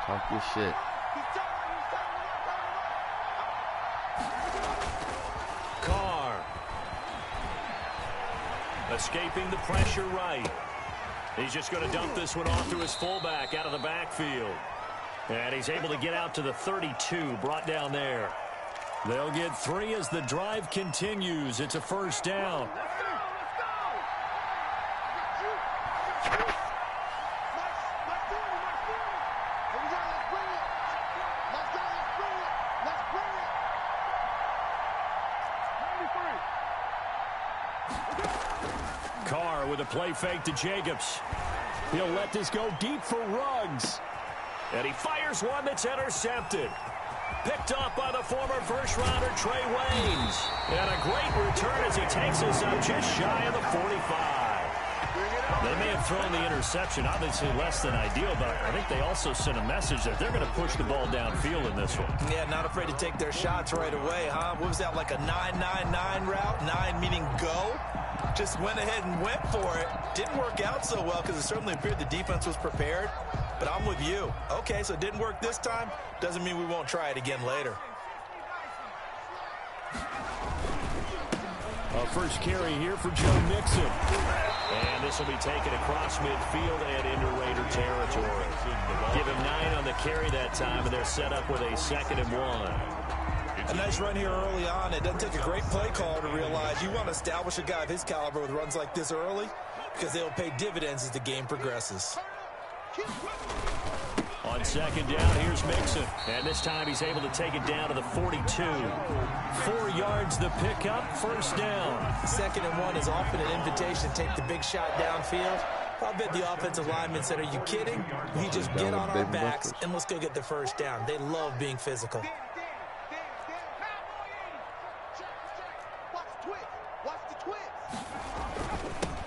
Talk your shit. Carr. Escaping the pressure right. He's just going to dump this one off to his fullback out of the backfield. And he's able to get out to the 32, brought down there. They'll get 3 as the drive continues. It's a first down. Carr with a play fake to Jacobs. He'll let this go deep for Ruggs. And he fires one that's intercepted. Picked off by the former first-rounder Trey Waynes. And a great return as he takes us up just shy of the 45. They may have thrown the interception, obviously less than ideal, but I think they also sent a message that they're going to push the ball downfield in this one. Yeah, not afraid to take their shots right away, huh? What was that, like a 9-9-9 route? 9 meaning go? Just went ahead and went for it. Didn't work out so well because it certainly appeared the defense was prepared. But I'm with you. Okay, so it didn't work this time. Doesn't mean we won't try it again later. First carry here for Joe Mixon. And this will be taken across midfield and into Raider territory. Give him 9 on the carry that time, and they're set up with a 2nd and 1. A nice run here early on. It doesn't take a great play caller to realize you want to establish a guy of his caliber with runs like this early because they'll pay dividends as the game progresses. On 2nd down, here's Mixon. And this time he's able to take it down to the 42. 4 yards the pickup, first down. 2nd and 1 is often an invitation to take the big shot downfield. I bet the offensive lineman said, are you kidding? We just get on our backs and let's go get the first down. They love being physical.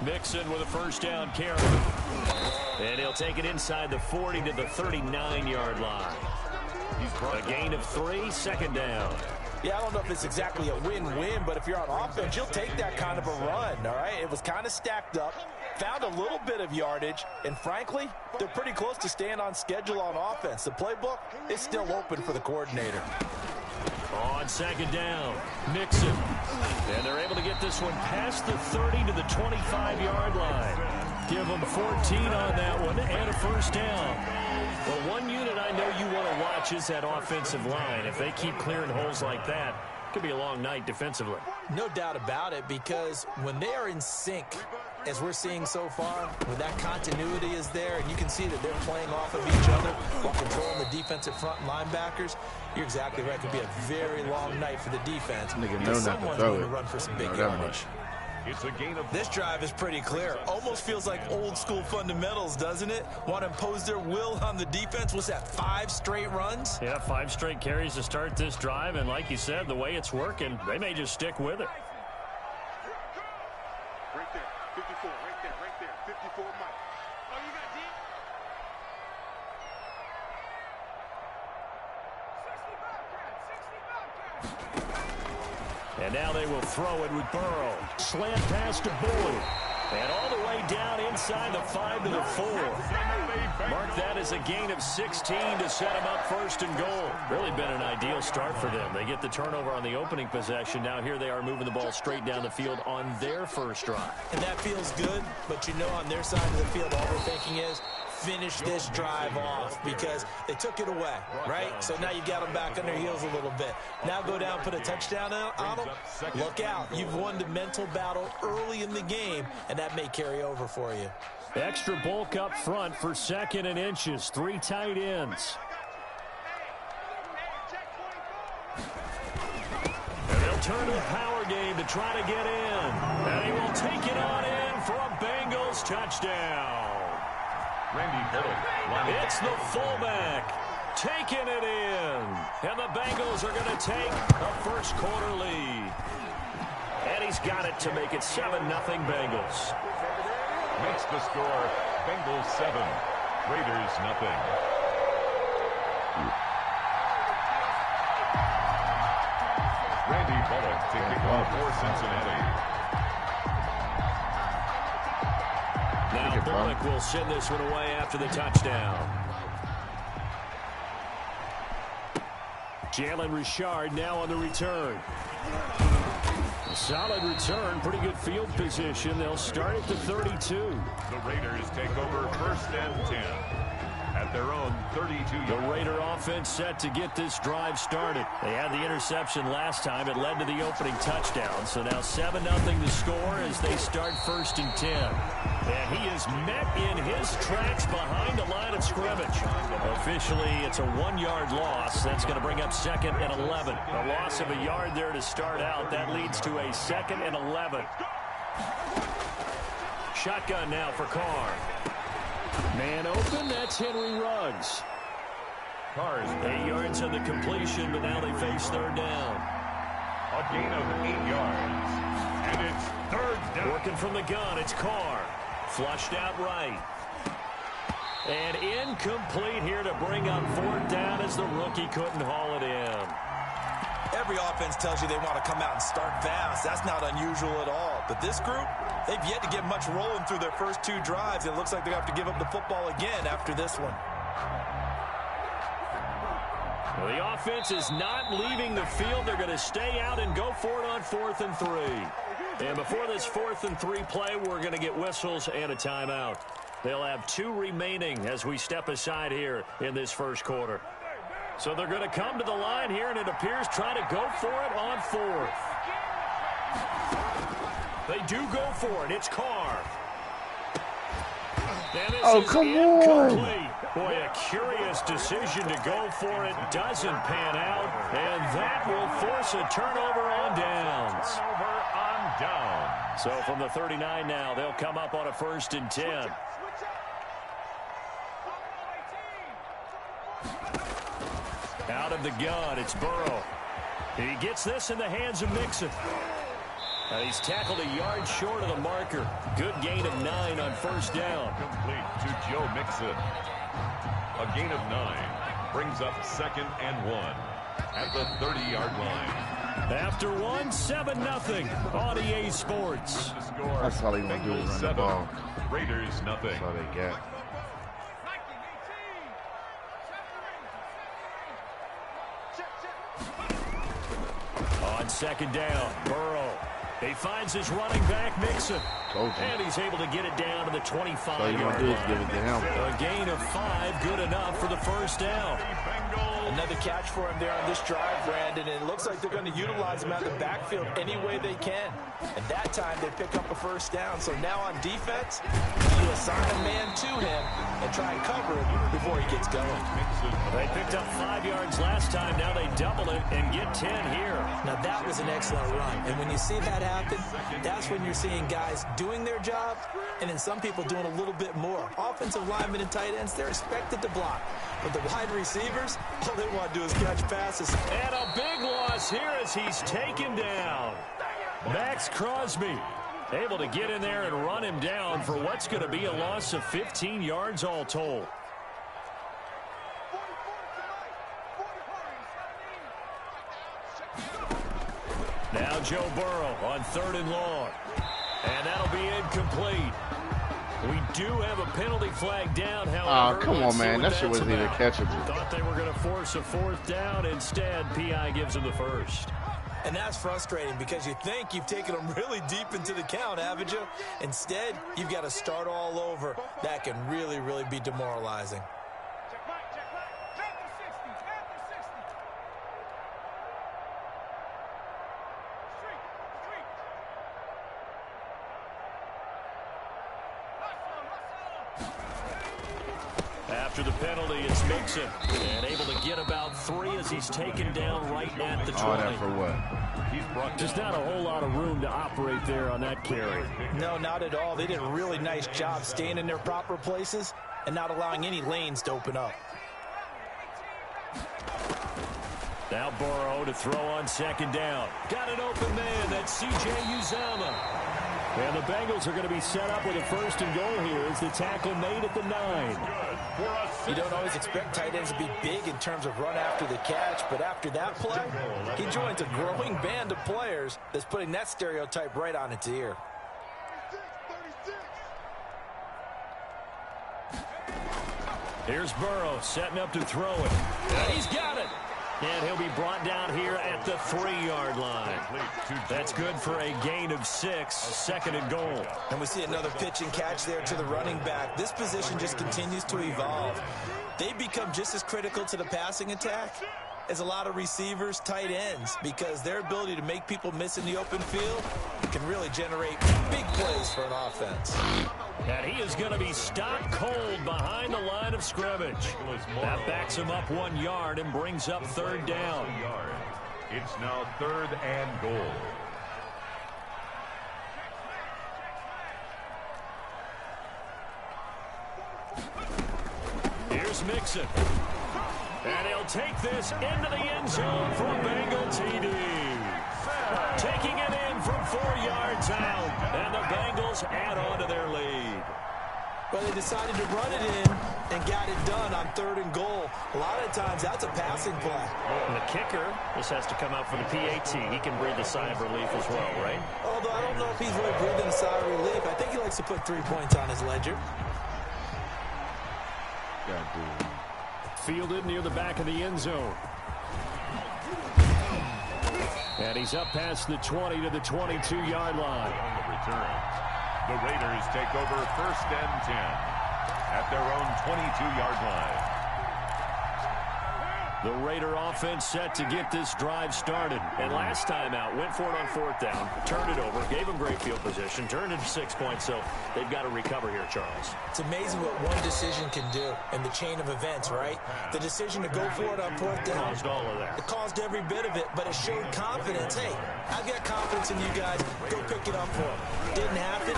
Mixon with a first down carry. And he'll take it inside the 40 to the 39-yard line. A gain of 3, 2nd down. Yeah, I don't know if it's exactly a win-win, but if you're on offense, you'll take that kind of a run, all right? It was kind of stacked up, found a little bit of yardage, and frankly, they're pretty close to staying on schedule on offense. The playbook is still open for the coordinator. On 2nd down, Mixon. And they're able to get this one past the 30 to the 25-yard line. Give them 14 on that one and a first down. But one unit I know you want to watch is that offensive line. If they keep clearing holes like that, it could be a long night defensively. No doubt about it, because when they are in sync, as we're seeing so far, when that continuity is there, and you can see that they're playing off of each other while controlling the defensive front linebackers, you're exactly right. It could be a very long night for the defense. Someone's going to run for some big yardage. It's a gain of... This drive is pretty clear. Almost feels like old school fundamentals, doesn't it? Want to impose their will on the defense. What's that, 5 straight runs? Yeah, 5 straight carries to start this drive. And like you said, the way it's working, they may just stick with it. Right there, 54, right there, 54, Mike. Oh, you got deep? And now they will throw it with Burrow. Slant pass to Boyd. And all the way down inside the 5 to the 4. Mark that as a gain of 16 to set them up 1st and goal. Really been an ideal start for them. They get the turnover on the opening possession. Now here they are moving the ball straight down the field on their first drive. And that feels good, but you know on their side of the field all they're thinking is, finish this drive off because they took it away, right? So now you got them back on their heels a little bit. Now go down, put a touchdown on them. Look out. You've won the mental battle early in the game, and that may carry over for you. Extra bulk up front for 2nd and inches. 3 tight ends. And they'll turn to the power game to try to get in. And he will take it on in for a Bengals touchdown. Randy Bullock. It's the fullback taking it in. And the Bengals are going to take a first quarter lead. And he's got it to make it 7-0 Bengals. Makes the score Bengals 7, Raiders 0. Randy Bullock taking one for Cincinnati. Now Bullock will send this one away after the touchdown. Jalen Richard now on the return. A solid return, pretty good field position. They'll start at the 32. The Raiders take over 1st and 10 at their own 32-yard. The Raider offense set to get this drive started. They had the interception last time. It led to the opening touchdown. So now 7-0 the score as they start 1st and 10. And he is met in his tracks behind the line of scrimmage. Officially, it's a 1-yard loss. That's going to bring up 2nd and 11. A loss of a yard there to start out. That leads to a 2nd and 11. Shotgun now for Carr. Man open, that's Henry Ruggs. Carr's 8 yards on the completion, but now they face 3rd down. a gain of 8 yards. And it's 3rd down. Working from the gun, it's Carr. Flushed out right. And incomplete here to bring up 4th down as the rookie couldn't haul it in. Every offense tells you they want to come out and start fast. That's not unusual at all. But this group, they've yet to get much rolling through their first 2 drives. It looks like they have to give up the football again after this one. Well, the offense is not leaving the field. They're going to stay out and go for it on 4th and 3. And before this 4th and 3 play, we're going to get whistles and a timeout. They'll have 2 remaining as we step aside here in this first quarter. So they're going to come to the line here, and it appears try to go for it on 4th. They do go for it. It's Carr. Oh, come on. Boy, a curious decision to go for it. Doesn't pan out, and that will force a turnover on downs. Turnover on down. So from the 39 now, they'll come up on a 1st and 10. Out of the gun, it's Burrow. He gets this in the hands of Mixon. He's tackled a yard short of the marker. Good gain of 9 on 1st down. Complete to Joe Mixon. A gain of 9 brings up 2nd and 1 at the 30-yard line. After 1, 7-0 on EA Sports. That's all they want to do is run the ball. Raiders nothing. That's all they get. On 2nd down, Burrow. He finds his running back, Mixon. And he's able to get it down to the 25-yard line. Give it to him. A gain of 5, good enough for the 1st down. Another catch for him there on this drive, Brandon, and it looks like they're going to utilize him out of the backfield any way they can. And that time they pick up a 1st down. So now on defense, you assign a man to him and try and cover him before he gets going. They picked up 5 yards last time. Now they double it and get 10 here. Now that was an excellent run. And when you see that happen, that's when you're seeing guys doing their job and then some people doing a little bit more. Offensive linemen and tight ends, they're expected to block. But the wide receivers, all they want to do is catch passes. And a big loss here as he's taken down. Max Crosby able to get in there and run him down for what's going to be a loss of 15 yards all told. Now Joe Burrow on 3rd and long. And that'll be incomplete. We do have a penalty flag down, however. Oh, come on, man. That shit wasn't even catchable. Thought they were going to force a 4th down. Instead, P.I. gives them the 1st. And that's frustrating because you think you've taken them really deep into the count, haven't you? Instead, you've got to start all over. That can really, really be demoralizing. After the penalty, it's Mixon. And able to get about 3 as he's taken down right at the 20. All that for what? Just not a whole lot of room to operate there on that carry. No, not at all. They did a really nice job staying in their proper places and not allowing any lanes to open up. Now Burrow to throw on 2nd down. Got an open man. That's C.J. Uzomah. And the Bengals are going to be set up with a 1st and goal here as the tackle made at the 9. You don't always expect tight ends to be big in terms of run after the catch, but after that play, he joins a growing band of players that's putting that stereotype right on its ear. Here's Burrow setting up to throw it. And he's got it. And he'll be brought down here at the 3-yard line. That's good for a gain of 6, 2nd and goal. And we see another pitch and catch there to the running back. This position just continues to evolve. They become just as critical to the passing attack as a lot of receivers, tight ends, because their ability to make people miss in the open field can really generate big plays for an offense. And he is going to be stopped cold behind the line of scrimmage. That backs him up 1 yard and brings up 3rd down. It's now 3rd and goal. Here's Mixon. And he'll take this into the end zone for a Bengal TD. Taking it in from 4 yards out. And the Bengals add on to their lead. Well, they decided to run it in and got it done on 3rd and goal. A lot of times, that's a passing play. And the kicker, this has to come out for the PAT. He can breathe a sigh of relief as well, right? Although I don't know if he's really breathing a sigh of relief. I think he likes to put 3 points on his ledger. Fielded near the back of the end zone. And he's up past the 20 to the 22-yard line. On the return, the Raiders take over 1st and 10 at their own 22-yard line. The Raider offense set to get this drive started. And last time out, went for it on 4th down, turned it over, gave them great field position, turned it to 6 points, so they've got to recover here, Charles. It's amazing what one decision can do in the chain of events, right? The decision to go for it on 4th down. Caused all of that. It caused every bit of it, but it showed confidence. Hey, I've got confidence in you guys. Go pick it up for them. Didn't happen.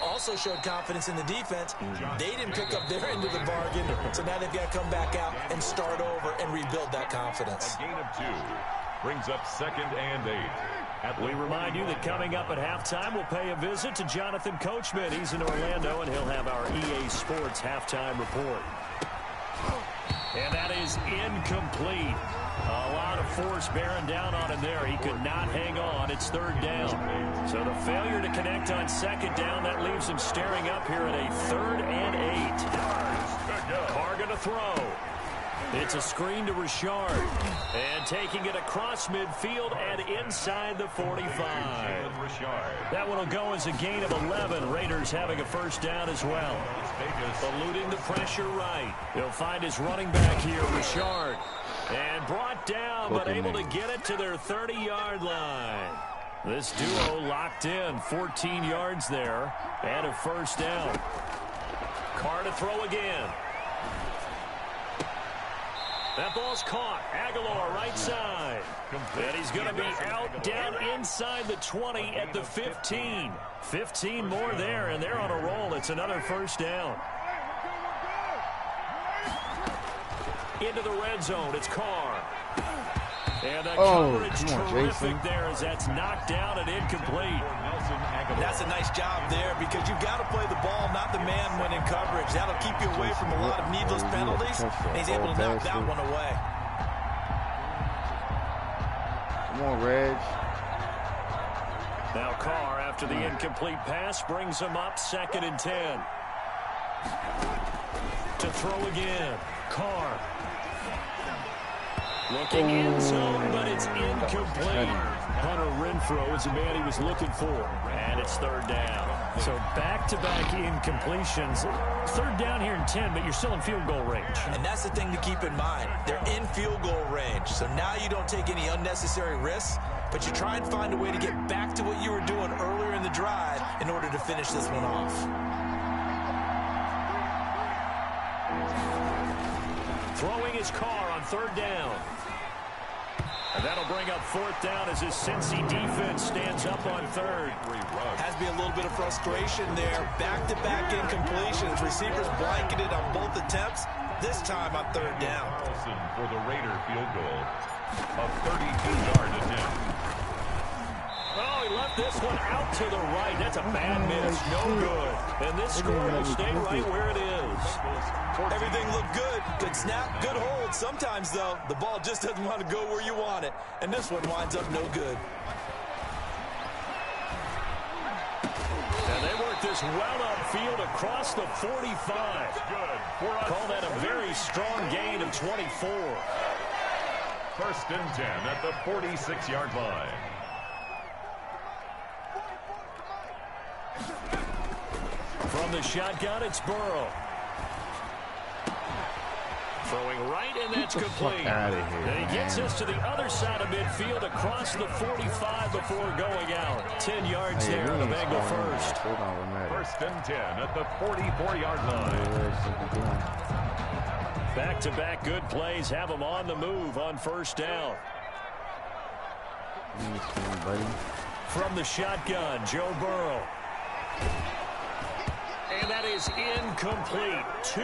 Also showed confidence in the defense. They didn't pick up their end of the bargain, so now they've got to come back out and start over and rebuild that confidence. A gain of 2 brings up 2nd and 8. We remind you that coming up at halftime, we'll pay a visit to Jonathan Coachman. He's in Orlando, and he'll have our EA Sports halftime report. And that is incomplete. A lot of force bearing down on him there. He could not hang on. It's 3rd down. So the failure to connect on 2nd down, that leaves him staring up here at a 3rd and 8. Carr going to throw. It's a screen to Richard. And taking it across midfield and inside the 45. That one will go as a gain of 11. Raiders having a 1st down as well. Eluding the pressure right. He'll find his running back here, Richard. And brought down, but able to get it to their 30-yard line. This duo locked in, 14 yards there, and a 1st down. Carr to throw again. That ball's caught. Aguilar right side. And he's going to be out down inside the 20 at the 15. 15 more there, and they're on a roll. It's another 1st down. Into the red zone. It's Carr. And the coverage terrific there as that's knocked down and incomplete. That's a nice job there because you've got to play the ball, not the man when in coverage. That'll keep you away from a lot of needless penalties. And he's able to knock that one away. Come on, Reg. Now Carr, after the incomplete pass, brings him up 2nd and 10. To throw again. Carr. Looking in zone, but it's incomplete. Hunter Renfrow is the man he was looking for. And it's 3rd down. So back-to-back incompletions. 3rd down here in 10, but you're still in field goal range. And that's the thing to keep in mind. They're in field goal range. So now you don't take any unnecessary risks, but you try and find a way to get back to what you were doing earlier in the drive in order to finish this one off. Throwing his Carr on 3rd down. And that'll bring up 4th down as his Cincy defense stands up on 3rd. Has to be a little bit of frustration there. Back-to-back incompletions. Receivers blanketed on both attempts. This time on 3rd down. For the Raider field goal. A 32-yard attempt. Oh, he left this one out to the right. That's a bad miss. No good. And this score will stay right where it is. Everything looked good. Good snap, good hold. Sometimes, though, the ball just doesn't want to go where you want it. And this one winds up no good. And they work this well upfield across the 45. Call that a very strong gain of 24. First and 10 at the 46-yard line. From the shotgun, it's Burrow. Throwing right, and that's complete. Out of here, and he gets us to the other side of midfield across the 45 before going out. 10 yards there on the Bengal first. First and 10 at the 44-yard line. Back-to-back good plays have them on the move on first down. From the shotgun, Joe Burrow. And that is incomplete. 2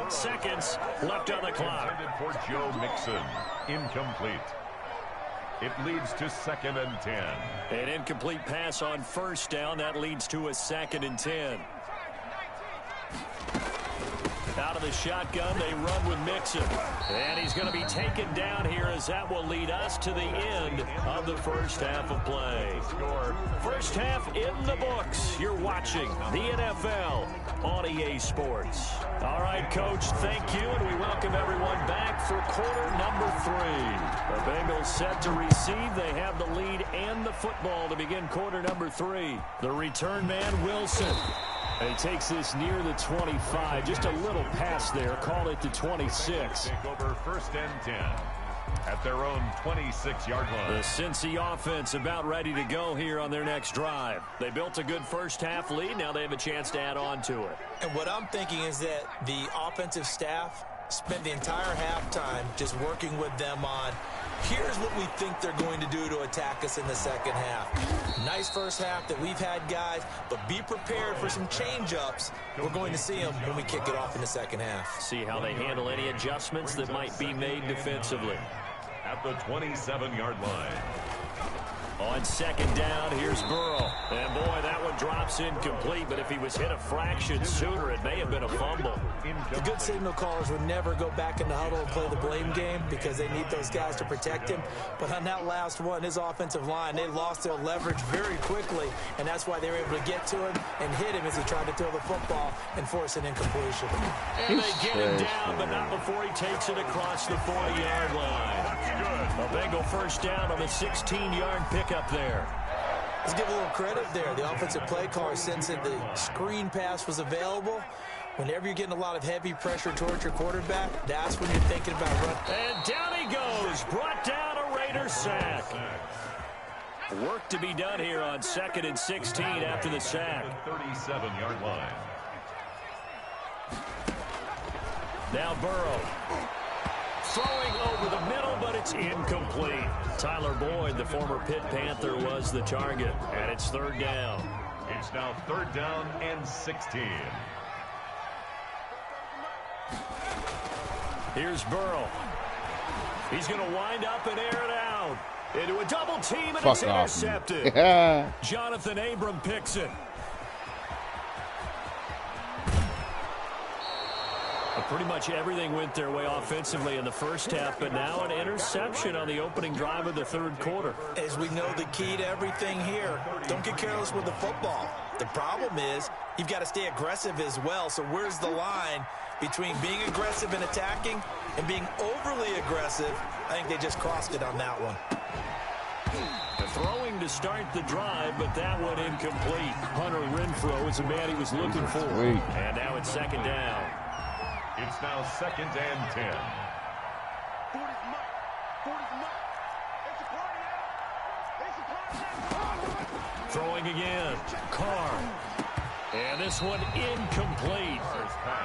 seconds left on the clock. For Joe Mixon. Incomplete. It leads to 2nd and 10. An incomplete pass on first down. That leads to a 2nd and 10. Out of the shotgun, they run with Mixon. And he's going to be taken down here as that will lead us to the end of the first half of play. First half in the books. You're watching the NFL on EA Sports. All right, Coach, thank you, and we welcome everyone back for quarter number 3. The Bengals set to receive. They have the lead and the football to begin quarter number 3. The return man, Wilson. He takes this near the 25. Just a little pass there. Call it the 26. Take over first and 10 at their own 26-yard line. The Cincy offense about ready to go here on their next drive. They built a good first half lead. Now they have a chance to add on to it. And what I'm thinking is that the offensive staff spent the entire halftime just working with them on, here's what we think they're going to do to attack us in the second half. Nice first half that we've had, guys, but be prepared for some change-ups. We're going to see them when we kick it off in the second half. See how they handle any adjustments that might be made defensively. At the 27-yard line. On second down, here's Burrow. And, boy, that one drops incomplete, but if he was hit a fraction sooner, it may have been a fumble. The good signal callers would never go back in the huddle and play the blame game because they need those guys to protect him. But on that last one, his offensive line, they lost their leverage very quickly, and that's why they were able to get to him and hit him as he tried to throw the football and force an incompletion. And they get him down, but not before he takes it across the 40-yard line. A Bengal first down on the 16-yard pickup there. Let's give a little credit there. The offensive play caller sensing the screen pass was available. Whenever you're getting a lot of heavy pressure towards your quarterback, that's when you're thinking about running. And down he goes. Brought down a Raider sack. Work to be done here on 2nd and 16 after the sack. 37-yard line. Now Burrow. Throwing over the middle, but it's incomplete. Tyler Boyd, the former Pitt Panther, was the target, and it's 3rd down. It's now 3rd down and 16. Here's Burrow. He's going to wind up and air it out. Into a double team, and it's intercepted. Jonathan Abram picks it. Pretty much everything went their way offensively in the first half, but now an interception on the opening drive of the 3rd quarter. As we know, the key to everything here, don't get careless with the football. The problem is you've got to stay aggressive as well. So where's the line between being aggressive and attacking and being overly aggressive? I think they just crossed it on that one. Throwing to start the drive, but that one incomplete. Hunter Renfrow is the man he was looking for. And now it's 2nd down. It's now 2nd and 10. Throwing again. Carr. And this one incomplete.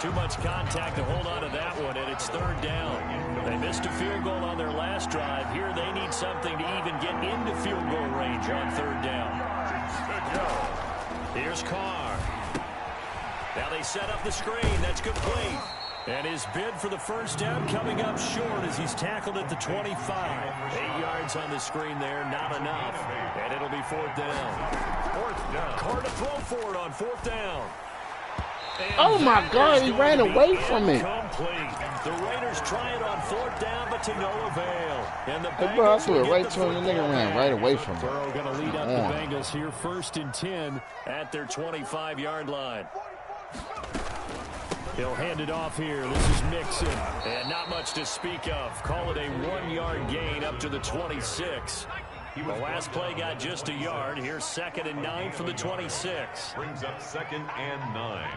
Too much contact to hold on to that one, and it's 3rd down. They missed a field goal on their last drive. Here they need something to even get into field goal range on 3rd down. Here's Carr. Now they set up the screen. That's complete. And his bid for the first down coming up short as he's tackled at the 25. 8 yards on the screen there, not enough. And it'll be 4th down. 4th down. Carr to throw for it on 4th down. And oh, my God, he ran away from it. The Raiders try it on 4th down, but to no avail. And the hey, bro, I threw it right to him. The nigga ran right away from it. Burrow going to lead up the Bengals here 1st and 10 at their 25-yard line. He'll hand it off here. This is Mixon. And not much to speak of. Call it a 1-yard gain up to the 26. The last play got just a yard. Here's 2nd and 9 from the 26. Brings up 2nd and 9.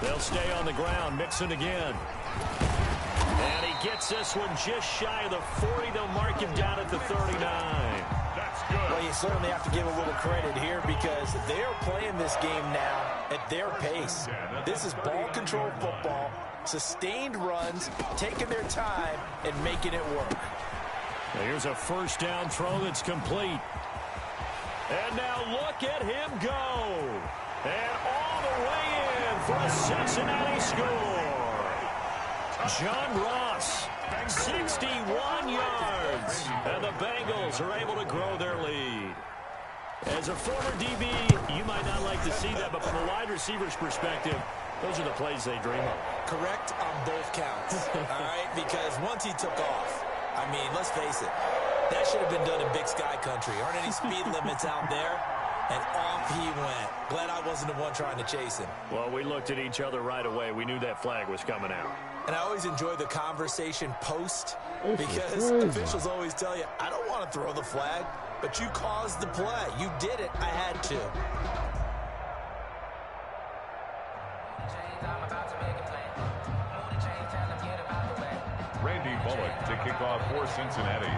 They'll stay on the ground. Mixon again. And he gets this one just shy of the 40. They'll mark him down at the 39. That's good. Well, you certainly have to give a little credit here because they're playing this game now at their pace. This is ball control football, sustained runs, taking their time, and making it work. Now here's a first down throw that's complete. And now look at him go. And all the way in for a Cincinnati score. John Ross, 61 yards. And the Bengals are able to grow their lead. As a former DB, you might not like to see that, but from a wide receiver's perspective, those are the plays they dream of. Correct on both counts, all right? Because once he took off, I mean, let's face it, that should have been done in Big Sky country. Aren't any speed limits out there? And off he went. Glad I wasn't the one trying to chase him. Well, we looked at each other right away. We knew that flag was coming out. And I always enjoy the conversation post because officials always tell you, I don't want to throw the flag, but you caused the play. You did it. I had to. Randy Bullock to kick off for Cincinnati.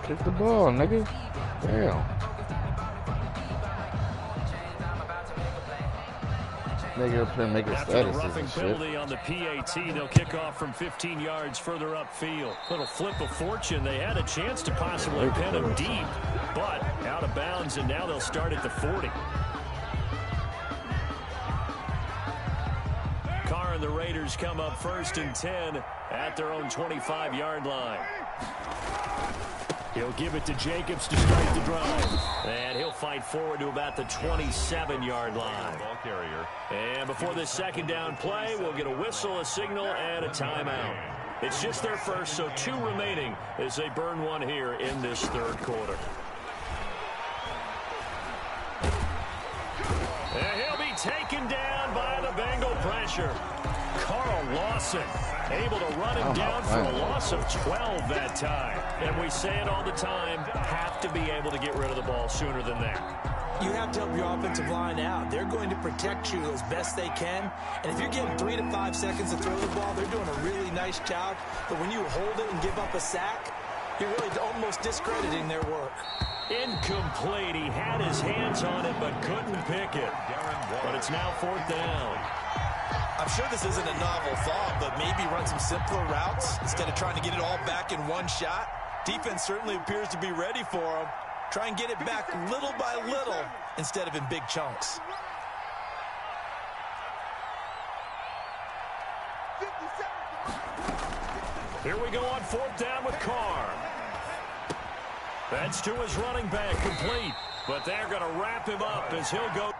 Kick the ball, nigga. Damn. Nigga up there making After the statuses roughing and shit. penalty on the PAT, they'll kick off from 15 yards further upfield. Little flip of fortune. They had a chance to possibly pin him deep, but out of bounds, and now they'll start at the 40. Carr and the Raiders come up 1st and 10 at their own 25-yard line. He'll give it to Jacobs to start the drive. And he'll fight forward to about the 27-yard line. Ball carrier. And before this second down play, we'll get a whistle, a signal, and a timeout. It's just their first, so 2 remaining as they burn one here in this 3rd quarter. And he'll be taken down by the Bengal pressure. Carl Lawson able to run him down for a loss of 12 that time. And we say it all the time, have to be able to get rid of the ball sooner than that. You have to help your offensive line out. They're going to protect you as best they can. And if you're getting 3 to 5 seconds to throw the ball, they're doing a really nice job. But when you hold it and give up a sack, you're really almost discrediting their work. Incomplete. He had his hands on it but couldn't pick it. But it's now 4th down. I'm sure this isn't a novel thought, but maybe run some simpler routes instead of trying to get it all back in one shot. Defense certainly appears to be ready for him. Try and get it back little by little instead of in big chunks. Here we go on 4th down with Carr. That's to his running back, complete. But they're going to wrap him up as he'll go.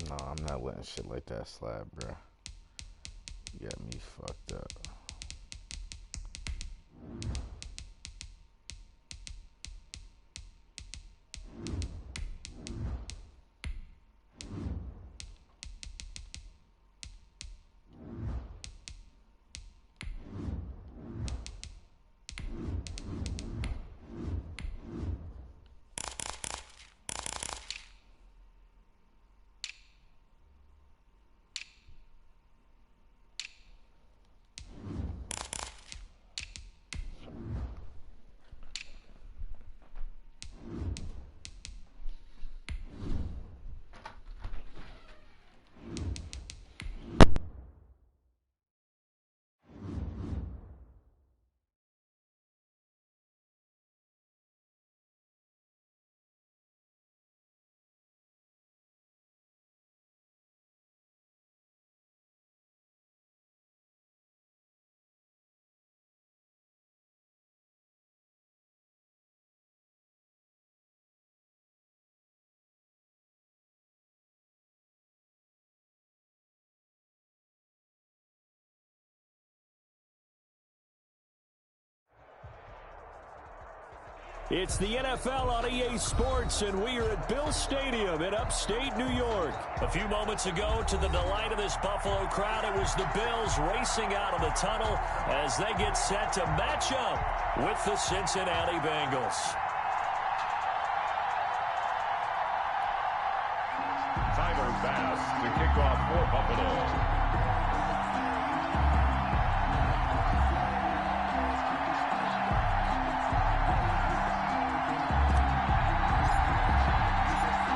No, I'm not letting shit like that slide, bro. You got me fucked up. It's the NFL on EA Sports, and we are at Bill Stadium in upstate New York. A few moments ago, to the delight of this Buffalo crowd, it was the Bills racing out of the tunnel as they get set to match up with the Cincinnati Bengals. Tyler Bass to kick off for Buffalo.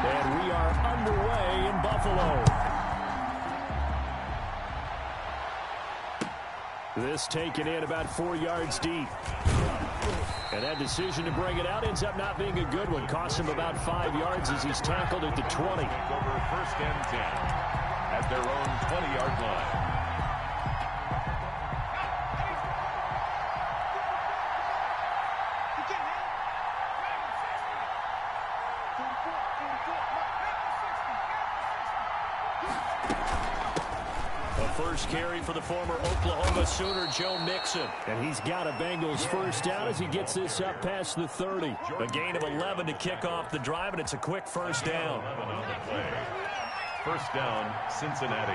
And we are underway in Buffalo. This taken in about 4 yards deep. And that decision to bring it out ends up not being a good one. Costs him about 5 yards as he's tackled at the 20. Over 1st and 10 at their own 20-yard line. First carry for the former Oklahoma Sooner, Joe Mixon. And he's got a Bengals first down as he gets this up past the 30. A gain of 11 to kick off the drive, and it's a quick first down. First down, Cincinnati.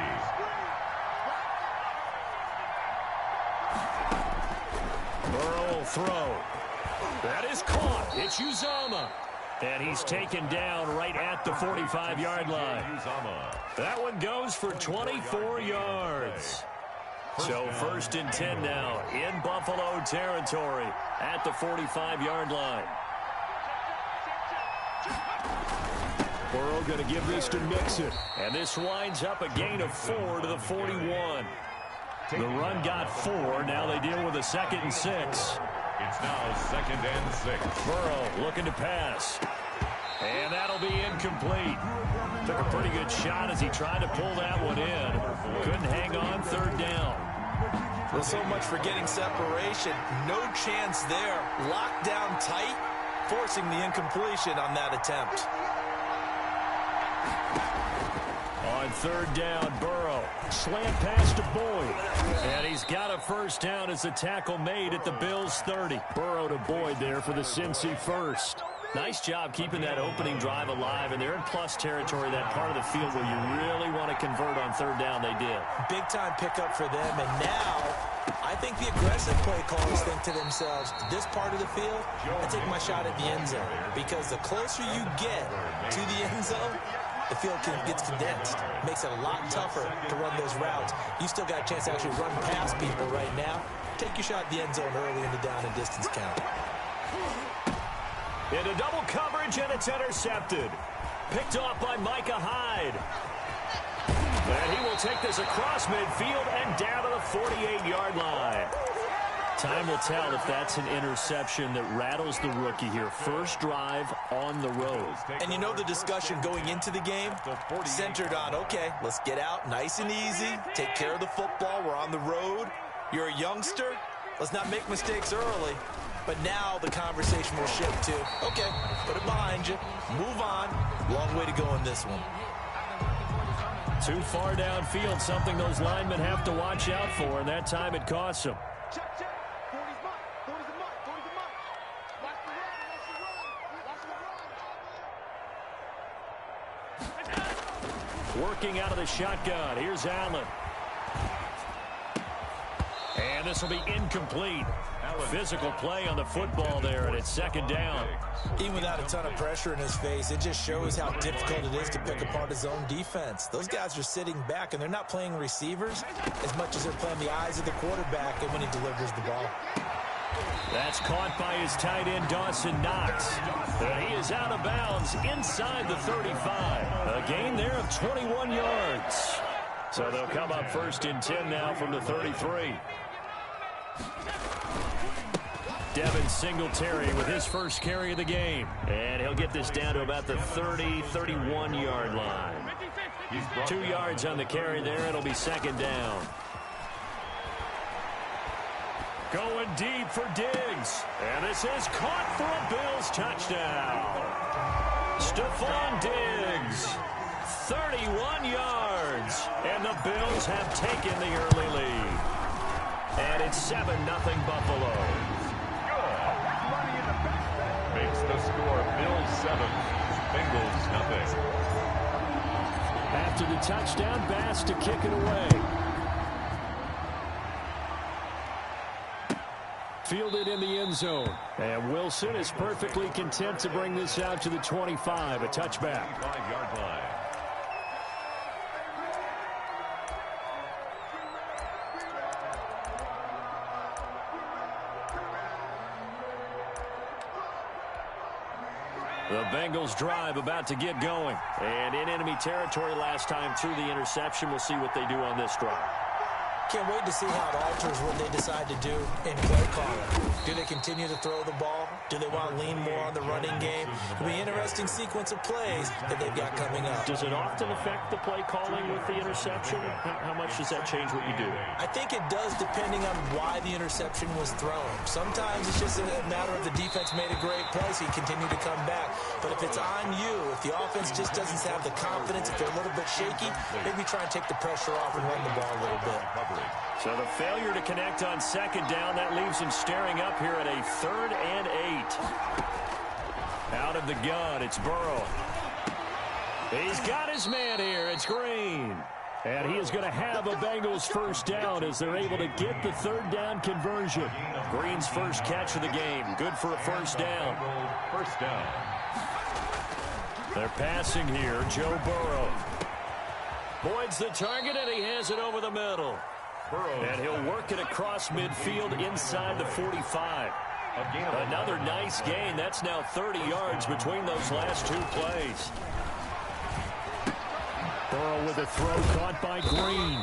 Burrow will throw. That is caught. It's Uzomah. And he's taken down right at the 45-yard line. That one goes for 24 yards. So 1st and 10 now in Buffalo territory at the 45-yard line. Burrow going to give this to Mixon. And this winds up a gain of 4 to the 41. The run got 4. Now they deal with a 2nd and 6. It's now 2nd and 6. Burrow looking to pass. And that'll be incomplete. Took a pretty good shot as he tried to pull that one in. Couldn't hang on 3rd down. Well, so much for getting separation. No chance there. Locked down tight, forcing the incompletion on that attempt. On 3rd down, Burrow. Slant pass to Boyd. And he's got a first down as the tackle made at the Bills' 30. Burrow to Boyd there for the Cincy first. Nice job keeping that opening drive alive, and they're in plus territory, that part of the field where you really want to convert on 3rd down. They did. Big-time pickup for them, and now I think the aggressive play callers think to themselves, this part of the field, I take my shot at the end zone, because the closer you get to the end zone, the field gets condensed. Makes it a lot tougher to run those routes. You still got a chance to actually run past people right now. Take your shot at the end zone early in the down and distance count. Into double coverage, and it's intercepted. Picked off by Micah Hyde. And he will take this across midfield and down to the 48-yard line. Time will tell if that's an interception that rattles the rookie here. First drive on the road. And you know the discussion going into the game centered on, okay, let's get out nice and easy, take care of the football, we're on the road. You're a youngster, let's not make mistakes early. But now the conversation will shift to, okay, put it behind you, move on. Long way to go in this one. Too far downfield, something those linemen have to watch out for, and that time it costs them. Working out of the shotgun. Here's Allen. And this will be incomplete. Physical play on the football there, and it's 2nd down. Even without a ton of pressure in his face, it just shows how difficult it is to pick apart his own defense. Those guys are sitting back, and they're not playing receivers as much as they're playing the eyes of the quarterback and when he delivers the ball. That's caught by his tight end, Dawson Knox. And he is out of bounds inside the 35. A gain there of 21 yards. So they'll come up 1st and 10 now from the 33. Devin Singletary with his first carry of the game. And he'll get this down to about the 30-31-yard line. 2 yards on the carry there. It'll be 2nd down. Going deep for Diggs. And this is caught for a Bills touchdown. Stephon Diggs, 31 yards. And the Bills have taken the early lead. And it's 7-0 Buffalo. makes the score Bills 7, Bengals nothing. After the touchdown, Bass to kick it away. Fielded in the end zone. And Wilson is perfectly content to bring this out to the 25, a touchback. 5-yard line. The Bengals drive about to get going. And in enemy territory last time through the interception. We'll see what they do on this drive. Can't wait to see how it alters what they decide to do in play calling. Do they continue to throw the ball? Do they want to lean more on the running game? It'll be an interesting sequence of plays that they've got coming up. Does it often affect the play calling with the interception? How much does that change what you do? I think it does depending on why the interception was thrown. Sometimes it's just a matter of the defense made a great play, so you continue to come back. But if it's on you, if the offense just doesn't have the confidence, if they're a little bit shaky, maybe try and take the pressure off and run the ball a little bit. So the failure to connect on second down, that leaves him staring up here at a 3rd and 8. Out of the gun, it's Burrow. He's got his man here. It's Green. And he is going to have a Bengals first down as they're able to get the 3rd down conversion. Green's first catch of the game. Good for a first down. First down. They're passing here. Joe Burrow. Boyd's the target, and he has it over the middle. And he'll work it across midfield inside the 45. Another nice gain. That's now 30 yards between those last 2 plays. Burrow with a throw caught by Green.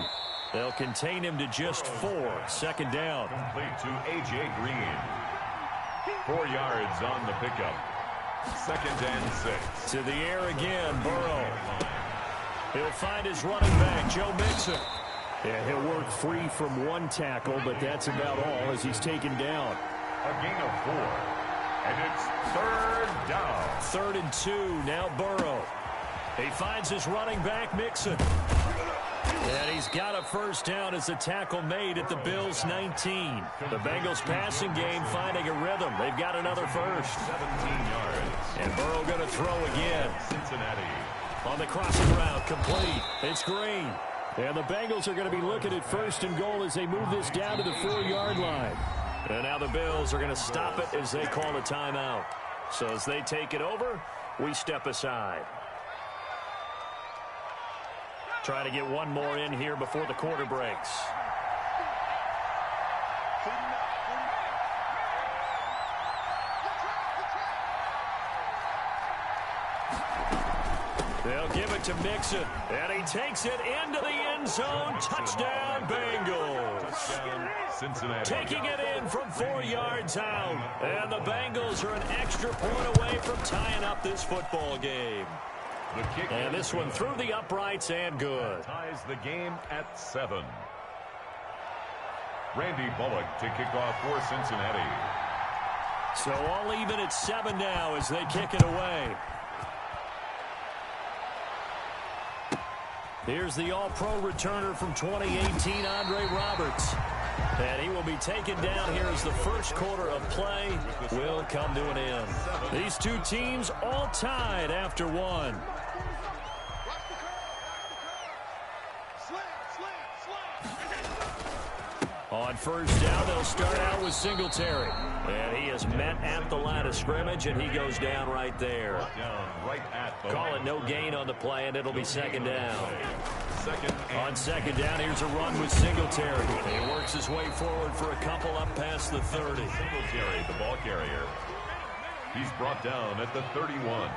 They'll contain him to just 4. Second down. Complete to A.J. Green. 4 yards on the pickup. 2nd and 6. To the air again, Burrow. He'll find his running back, Joe Mixon. Yeah, he'll work free from 1 tackle, but that's about all as he's taken down. A gain of 4. And it's 3rd down. 3rd and 2, now Burrow. He finds his running back, Mixon. And he's got a first down as the tackle made at the Bills' 19. The Bengals passing game finding a rhythm. They've got another first. 17 yards. And Burrow going to throw again. Cincinnati. On the crossing route, complete. It's Green. And the Bengals are going to be looking at 1st and goal as they move this down to the 4-yard line. And now the Bills are going to stop it as they call a timeout. So as they take it over, we step aside. Trying to get one more in here before the quarter breaks. They'll give it to Mixon, and he takes it into the end zone. Touchdown, Bengals. Touchdown, Cincinnati. Taking it in from 4 yards out. And the Bengals are an extra point away from tying up this football game. And this one through the uprights and good. Ties the game at 7. Randy Bullock to kick off for Cincinnati. So all even at 7 now as they kick it away. Here's the all-pro returner from 2018, Andre Roberts. And he will be taken down here as the first quarter of play will come to an end. These 2 teams all tied after 1. On first down, they'll start out with Singletary. And he is met at the line of scrimmage, and he goes down right there. Call it no gain on the play, and it'll be 2nd down. On 2nd down, here's a run with Singletary. He works his way forward for a couple up past the 30. Singletary, the ball carrier. He's brought down at the 31.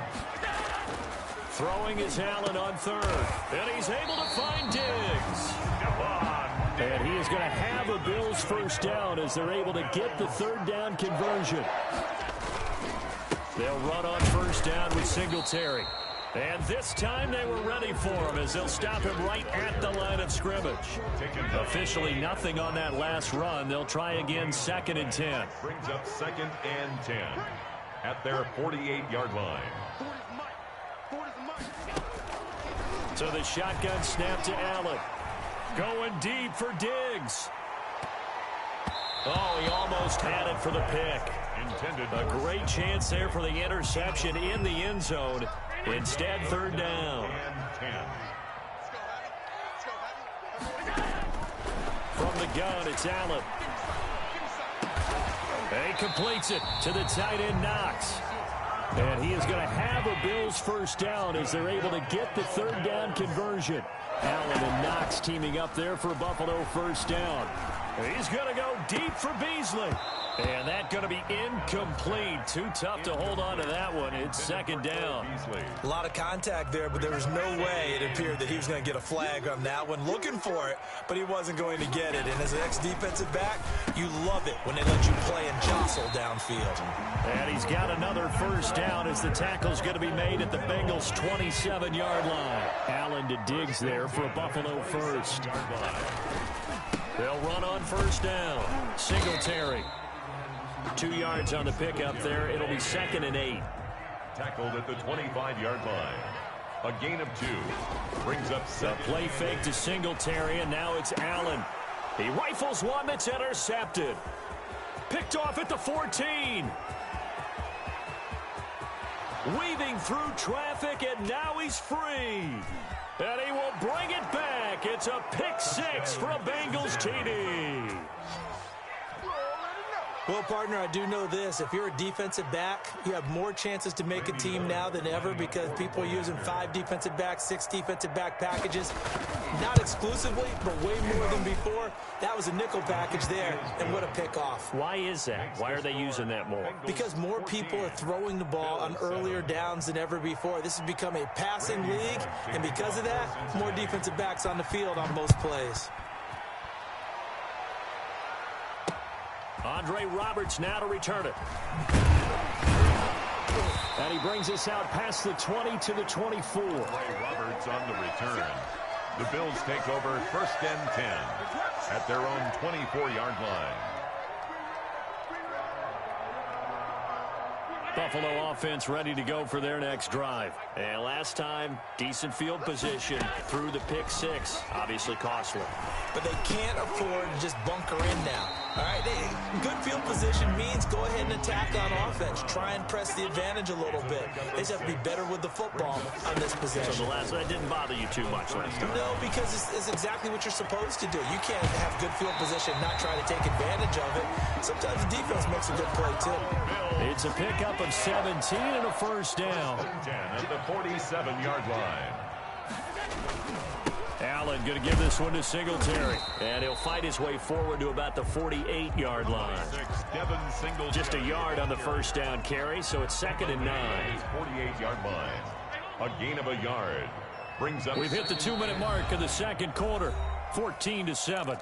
Throwing is Allen on 3rd. And he's able to find Diggs. And he is going to have a Bills first down as they're able to get the 3rd down conversion. They'll run on first down with Singletary. And this time they were ready for him as they'll stop him right at the line of scrimmage. Officially nothing on that last run. They'll try again 2nd and 10. Brings up 2nd and 10 at their 48-yard line. So the shotgun snap to Allen. Going deep for Diggs. Oh, he almost had it for the pick. A great chance there for the interception in the end zone. Instead, third down. From the gun, it's Allen. And he completes it to the tight end, Knox. And he is going to have a Bills first down as they're able to get the third down conversion. Allen and Knox teaming up there for Buffalo first down. He's going to go deep for Beasley. And that's going to be incomplete. Too tough to hold on to that one. It's second down. A lot of contact there, but there was no way it appeared that he was going to get a flag on that one. Looking for it, but he wasn't going to get it. And as an ex-defensive back, you love it when they let you play and jostle downfield. And he's got another first down as the tackle's going to be made at the Bengals' 27-yard line. Allen to Diggs there for a Buffalo first. They'll run on first down. Singletary. 2 yards on the pickup there. It'll be 2nd and 8. Tackled at the 25-yard line. A gain of 2. Brings up 7. Play fake to Singletary, and now it's Allen. He rifles one that's intercepted. Picked off at the 14. Weaving through traffic, and now he's free. And he will bring it back. It's a pick 6 for a Bengals TD. Well, partner, I do know this. If you're a defensive back, you have more chances to make a team now than ever because people are using 5 defensive backs, 6 defensive back packages. Not exclusively, but way more than before. That was a nickel package there, and what a pickoff. Why is that? Why are they using that more? Because more people are throwing the ball on earlier downs than ever before. This has become a passing league, and because of that, more defensive backs on the field on most plays. Andre Roberts now to return it. And he brings us out past the 20 to the 24. Andre Roberts on the return. The Bills take over 1st and 10 at their own 24-yard line. Buffalo offense ready to go for their next drive. And last time, decent field position through the pick 6. Obviously costly. But they can't afford to just bunker in now. All right, good field position means go ahead and attack on offense. Try and press the advantage a little bit. They just have to be better with the football on this possession. So that didn't bother you too much last time? No, because it's exactly what you're supposed to do. You can't have good field position and not try to take advantage of it. Sometimes the defense makes a good play, too. It's a pickup of 17 and a first down. 10 at the 47-yard line. Allen going to give this one to Singletary. And he'll fight his way forward to about the 48-yard line. Just a yard on the first down carry, so it's 2nd and 9. 48-yard line. A gain of a yard. Brings up. We've hit the 2-minute mark of the second quarter. 14-7.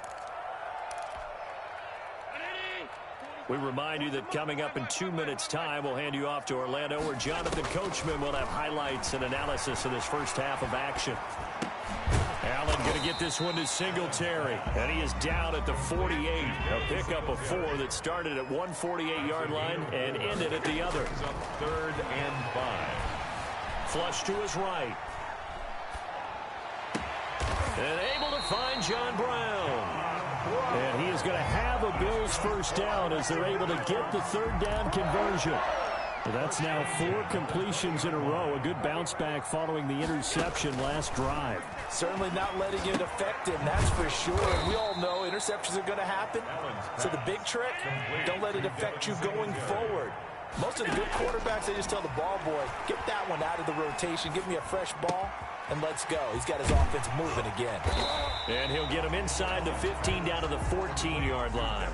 We remind you that coming up in 2 minutes' time, we'll hand you off to Orlando, where Jonathan Coachman will have highlights and analysis of this first half of action. Allen going to get this one to Singletary, and he is down at the 48. A pickup of 4 that started at one 48-yard line and ended at the other. 3rd and 5. Flush to his right. And able to find John Brown. And he is going to have a Bills first down as they're able to get the third down conversion. Well, that's now 4 completions in a row. A good bounce back following the interception last drive. Certainly not letting it affect him, that's for sure. And we all know interceptions are going to happen. So the big trick, don't let it affect you going forward. Most of the good quarterbacks, they just tell the ball boy, get that one out of the rotation, give me a fresh ball, and let's go. He's got his offense moving again. And he'll get him inside the 15 down to the 14-yard line.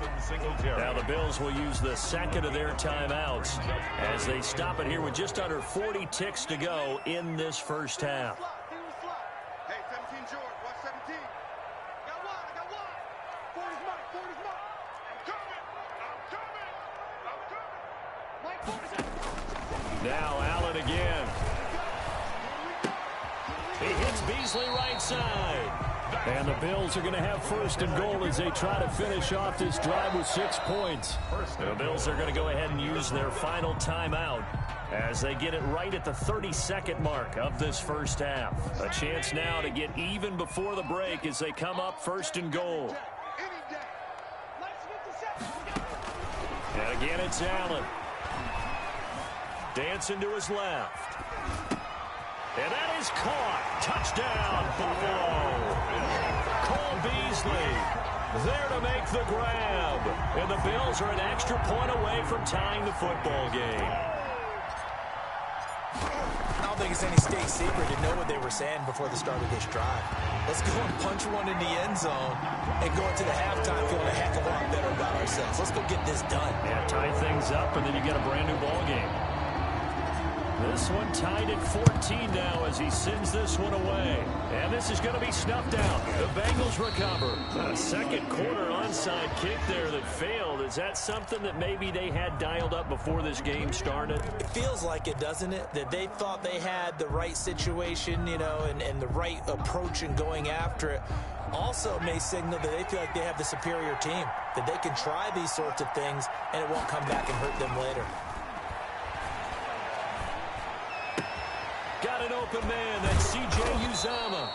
Now the Bills will use the second of their timeouts as they stop it here with just under 40 ticks to go in this first half. Hey, 17 George, watch 17. Got one, I got one. 40's Mike, 40's Mike. I'm coming. Mike 40's. Now Allen again. He hits Beasley right side. And the Bills are going to have first and goal as they try to finish off this drive with 6 points. The Bills are going to go ahead and use their final timeout as they get it right at the 32nd mark of this first half. A chance now to get even before the break as they come up first and goal. Any day. Let's get the set. And again, it's Allen. Dancing to his left. And that is caught. Touchdown, Buffalo. Cole Beasley there to make the grab. And the Bills are an extra point away from tying the football game. I don't think it's any state secret to know what they were saying before the start of this drive. Let's go and punch one in the end zone and go into the halftime feeling a heck of a lot better about ourselves. Let's go get this done. Yeah, tie things up, and then you get a brand new ball game. This one tied at 14 now as he sends this one away. And this is going to be snuffed out. The Bengals recover. A second quarter onside kick there that failed. Is that something that maybe they had dialed up before this game started? It feels like it, doesn't it? That they thought they had the right situation, you know, and the right approach in going after it. Also may signal that they feel like they have the superior team, that they can try these sorts of things and it won't come back and hurt them later. Got an open man. That's C.J. Uzomah.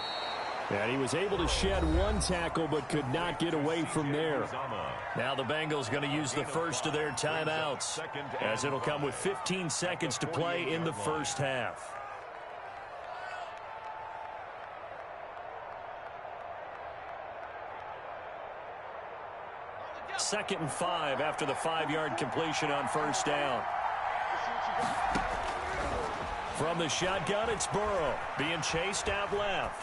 And he was able to shed one tackle but could not get away from there. Now the Bengals going to use the first of their timeouts as it'll come with 15 seconds to play in the first half. Second and 5 after the 5-yard completion on first down. From the shotgun, it's Burrow being chased out left.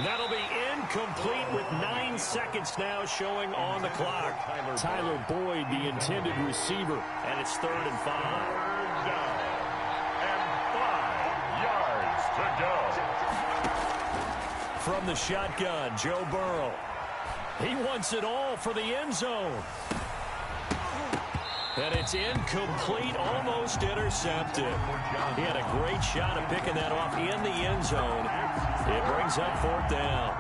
That'll be incomplete with 9 seconds now showing on the clock. Tyler Boyd, the intended receiver, and it's 3rd and 5. Third down and 5 yards to go. From the shotgun, Joe Burrow. He wants it all for the end zone. And it's incomplete, almost intercepted. He had a great shot at picking that off in the end zone. It brings up 4th down.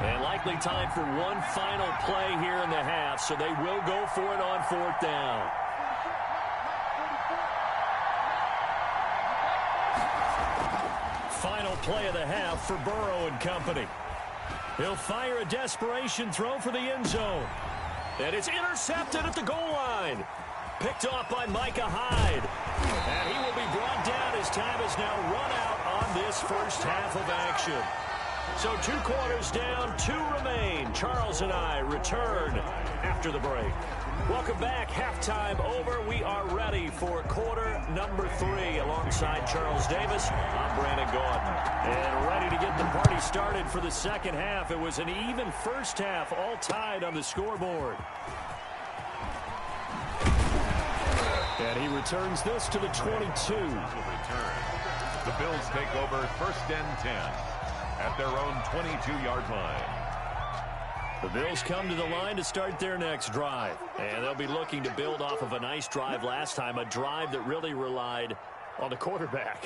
And likely time for one final play here in the half, so they will go for it on 4th down. Final play of the half for Burrow and company. He'll fire a desperation throw for the end zone. And it's intercepted at the goal line. Picked off by Micah Hyde. And he will be brought down as time has now run out on this first half of action. So 2 quarters down, 2 remain. Charles and I return after the break. Welcome back. Halftime over. We are ready for quarter number 3. Alongside Charles Davis, I'm Brandon Gordon. And ready to get the party started for the second half. It was an even first half, all tied on the scoreboard. And he returns this to the 22. The Bills take over 1st and 10 at their own 22-yard line. The Bills come to the line to start their next drive. And they'll be looking to build off of a nice drive last time, a drive that really relied on the quarterback.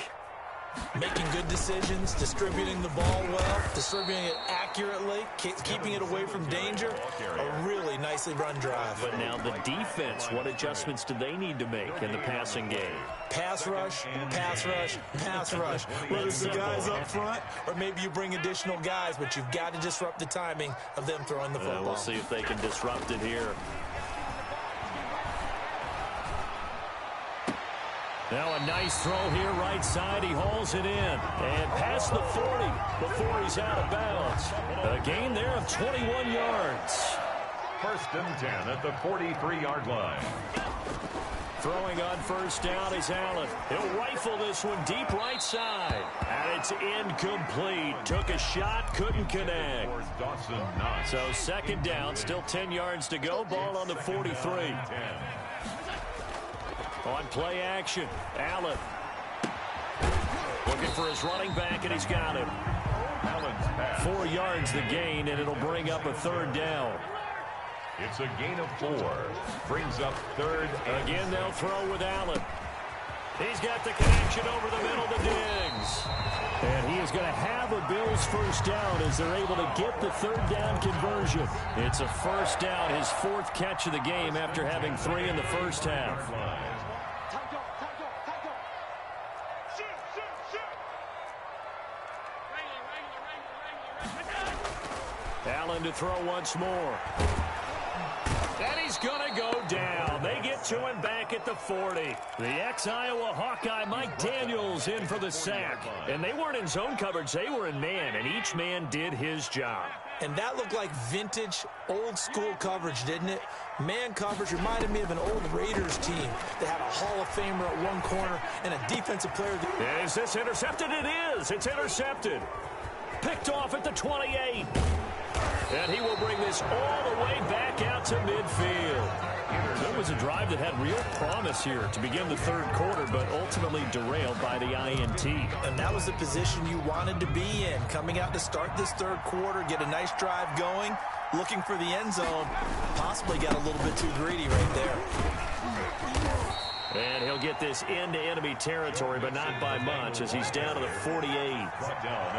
Making good decisions, distributing the ball well, distributing it accurately, keeping it away from danger. A really nicely run drive. But now the defense, what adjustments do they need to make in the passing game? Pass rush, pass rush, pass rush. Whether it's the guys up front or maybe you bring additional guys, but you've got to disrupt the timing of them throwing the football. We'll see if they can disrupt it here. Now a nice throw here right side. He hauls it in. And past the 40 before he's out of bounds. A gain there of 21 yards. 1st and 10 at the 43-yard line. Throwing on first down is Allen. He'll rifle this one deep right side. And it's incomplete. Took a shot, couldn't connect. So 2nd down, still 10 yards to go. Ball on the 43. On play action, Allen. Looking for his running back, and he's got him. 4 yards the gain, and it'll bring up a 3rd down. It's a gain of 4. Brings up 3rd. Again, they'll throw with Allen. He's got the connection over the middle to Diggs. And he is going to have a Bills first down as they're able to get the 3rd down conversion. It's a first down, his 4th catch of the game after having 3 in the first half. Allen to throw once more. And he's going to go down. They get to him back at the 40. The ex-Iowa Hawkeye Mike Daniels in for the sack. And they weren't in zone coverage. They were in man, and each man did his job. And that looked like vintage, old-school coverage, didn't it? Man coverage reminded me of an old Raiders team that had a Hall of Famer at one corner and a defensive player. Is this intercepted? It is. It's intercepted. Picked off at the 28. And he will bring this all the way back out to midfield. That was a drive that had real promise here to begin the third quarter, but ultimately derailed by the INT. And that was the position you wanted to be in. Coming out to start this third quarter, get a nice drive going, looking for the end zone. Possibly got a little bit too greedy right there. And he'll get this into enemy territory, but not by much, as he's down to the 48.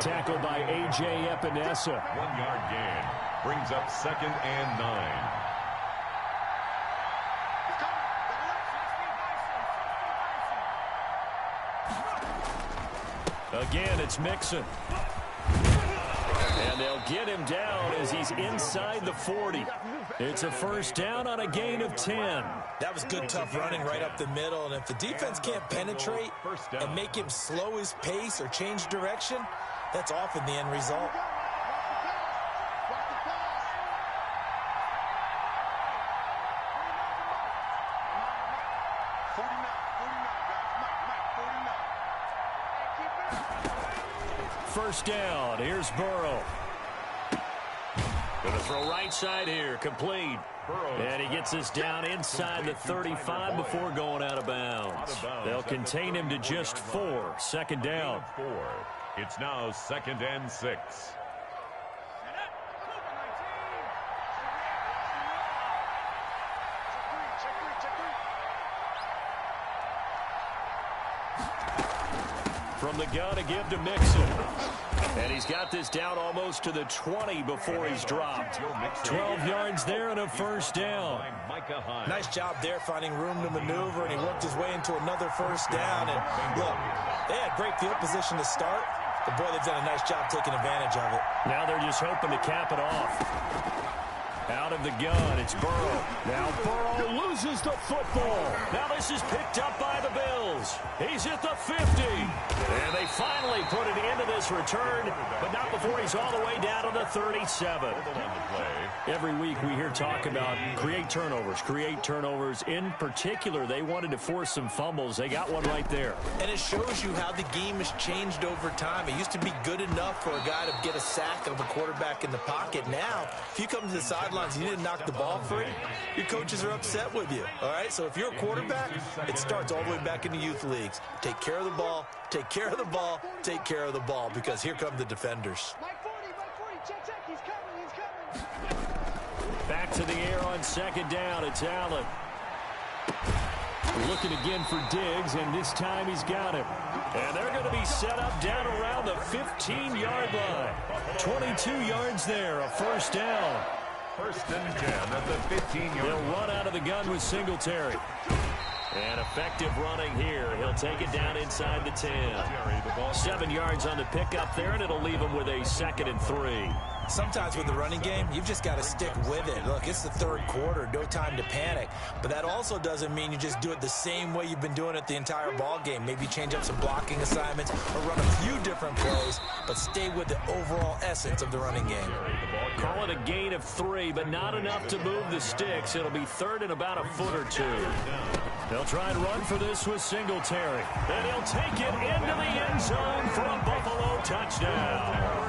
Tackled by A.J. Epinesa. 1-yard gain. Brings up 2nd and 9. Again, it's Mixon. And they'll get him down as he's inside the 40. It's a first down on a gain of 10. That was good, tough running right up the middle. And if the defense can't penetrate and make him slow his pace or change direction, that's often the end result. First down. Here's Burrow. Going to throw right side here. Complete. And he gets this down inside the 35 before going out of bounds. They'll contain him to just 4. Second down. It's now 2nd and 6. From the gun to give to Mixon. And he's got this down almost to the 20 before he's dropped. 12 yards there and a first down. Nice job there finding room to maneuver, and he worked his way into another first down. And look, they had great field position to start, but boy, they've done a nice job taking advantage of it. Now they're just hoping to cap it off. Out of the gun, it's Burrow. Now Burrow loses the football. Now this is picked up by the Bills. He's at the 50. And they finally put it into this return, but not before he's all the way down to the 37. Every week we hear talk about create turnovers. In particular, they wanted to force some fumbles. They got one right there. And it shows you how the game has changed over time. It used to be good enough for a guy to get a sack of a quarterback in the pocket. Now, if you come to the sidelines and you didn't knock the ball free, your coaches are upset with you. All right, so if you're a quarterback, it starts all the way back in the youth leagues. Take care of the ball, take care of the ball, take care of the ball, because here come the defenders. Back to the air on second down. It's Allen. Looking again for Diggs, and this time he's got him. And they're going to be set up down around the 15-yard line. 22 yards there, a first down. First and 10 at the 15-yard. They'll run out of the gun with Singletary. And effective running here. He'll take it down inside the 10. 7 yards on the pickup there, and it'll leave him with a 2nd and 3. Sometimes with the running game, you've just got to stick with it. Look, it's the third quarter, no time to panic. But that also doesn't mean you just do it the same way you've been doing it the entire ball game. Maybe change up some blocking assignments or run a few different plays, but stay with the overall essence of the running game. Call it a gain of 3, but not enough to move the sticks. It'll be third and about a foot or 2. They'll try and run for this with Singletary. And he'll take it into the end zone for a Buffalo touchdown.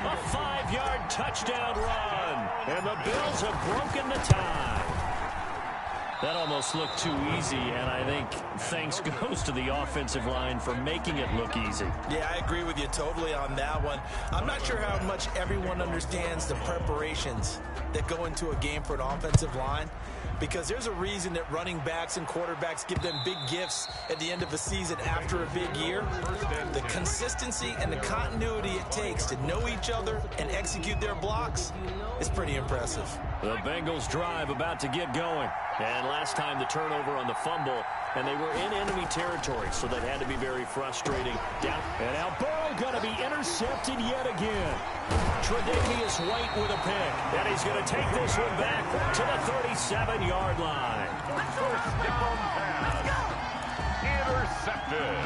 A 5-yard touchdown run. And the Bills have broken the tie. That almost looked too easy, and I think thanks goes to the offensive line for making it look easy. Yeah, I agree with you totally on that one. I'm not sure how much everyone understands the preparations that go into a game for an offensive line, because there's a reason that running backs and quarterbacks give them big gifts at the end of a season after a big year. The consistency and the continuity it takes to know each other and execute their blocks is pretty impressive. The Bengals drive about to get going. And last time the turnover on the fumble, and they were in enemy territory, so that had to be very frustrating. Down. And now Burrow going to be intercepted yet again. Tre'Davious White with a pick. And he's going to take this one back to the 37-yard line. First down pass. Intercepted.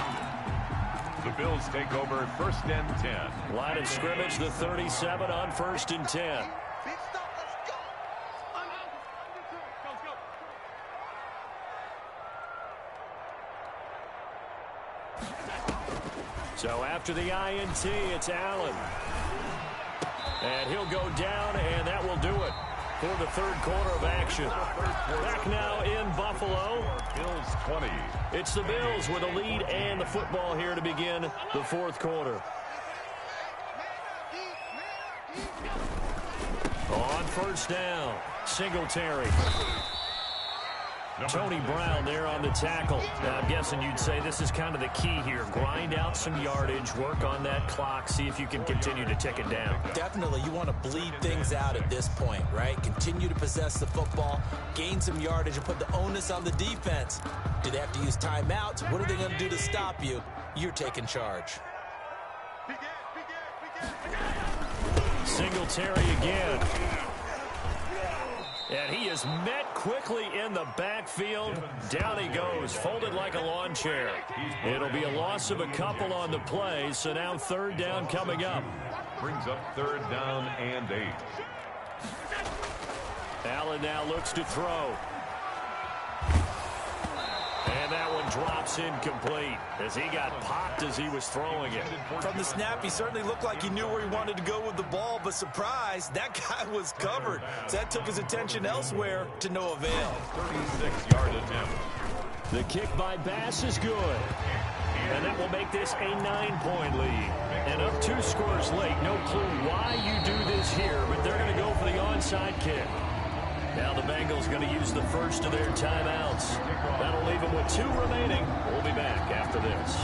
The Bills take over first and 10. Line of scrimmage, the 37 on first and 10. So after the INT, it's Allen. And he'll go down, and that will do it for the third quarter of action. Back now in Buffalo. Bills 20. It's the Bills with a lead and the football here to begin the fourth quarter. On first down, Singletary. Tony Brown there on the tackle. Now, I'm guessing you'd say this is kind of the key here. Grind out some yardage, work on that clock, see if you can continue to tick it down. Definitely, you want to bleed things out at this point, right? Continue to possess the football, gain some yardage, and put the onus on the defense. Do they have to use timeouts? What are they going to do to stop you? You're taking charge. Singletary again. And he is met quickly in the backfield. Down he goes, folded like a lawn chair. It'll be a loss of a couple on the play, so now third down coming up. Brings up third down and 8. Allen now looks to throw. And that one drops incomplete as he got popped as he was throwing it. From the snap, he certainly looked like he knew where he wanted to go with the ball, but surprise, that guy was covered. So that took his attention elsewhere to no avail. 36-yard attempt. The kick by Bass is good. And that will make this a 9-point lead. And up 2 scores late. No clue why you do this here, but they're going to go for the onside kick. Now the Bengals going to use the first of their timeouts. That'll leave them with 2 remaining. We'll be back after this.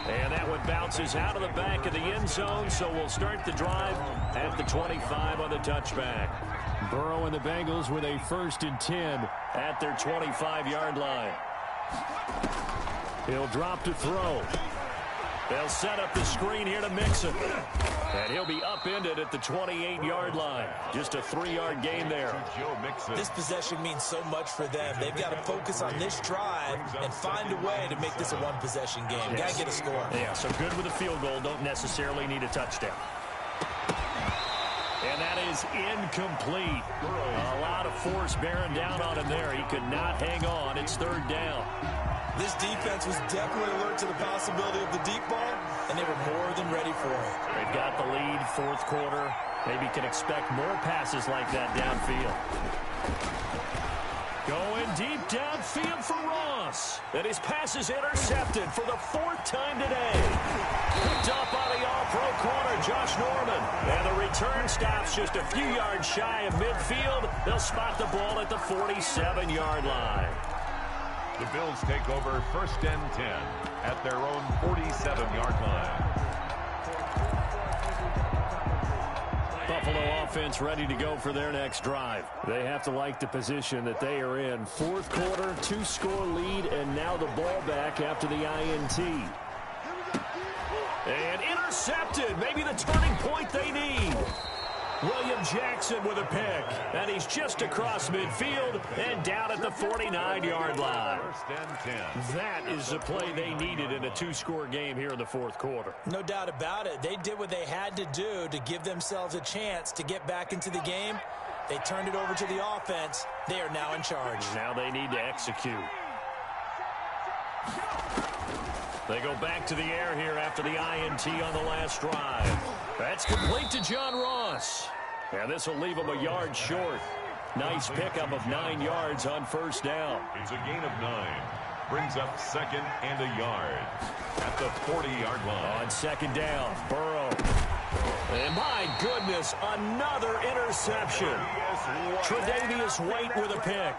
And that one bounces out of the back of the end zone, so we'll start the drive at the 25 on the touchback. Burrow and the Bengals with a first and 10 at their 25-yard line. He'll drop to throw. They'll set up the screen here to Mixon. And he'll be upended at the 28-yard line. Just a 3-yard gain there. This possession means so much for them. They've got to focus on this drive and find a way to make this a one-possession game. Yes. Got to get a score. Yeah, so good with a field goal. Don't necessarily need a touchdown. And that is incomplete. A lot of force bearing down on him there. He could not hang on. It's third down. This defense was definitely alert to the possibility of the deep ball, and they were more than ready for it. They've got the lead, fourth quarter. Maybe can expect more passes like that downfield. Going deep downfield for Ross. And his pass is intercepted for the 4th time today. Picked up by the all-pro corner, Josh Norman. And the return stops just a few yards shy of midfield. They'll spot the ball at the 47-yard line. The Bills take over first and 10 at their own 47-yard line. Buffalo offense ready to go for their next drive. They have to like the position that they are in. Fourth quarter, 2-score lead, and now the ball back after the INT. And intercepted. Maybe the turning point they need. William Jackson with a pick. And he's just across midfield and down at the 49-yard line. First and 10. That is the play they needed in a 2-score game here in the fourth quarter. No doubt about it. They did what they had to do to give themselves a chance to get back into the game. They turned it over to the offense. They are now in charge. Now they need to execute. They go back to the air here after the INT on the last drive. That's complete to John Ross. And this will leave him a yard short. Nice pickup of 9 yards on first down. It's a gain of 9. Brings up second and a yard at the 40-yard line. On second down, Burrow. And my goodness. goodness, another interception. Tre'Davious White with a pick.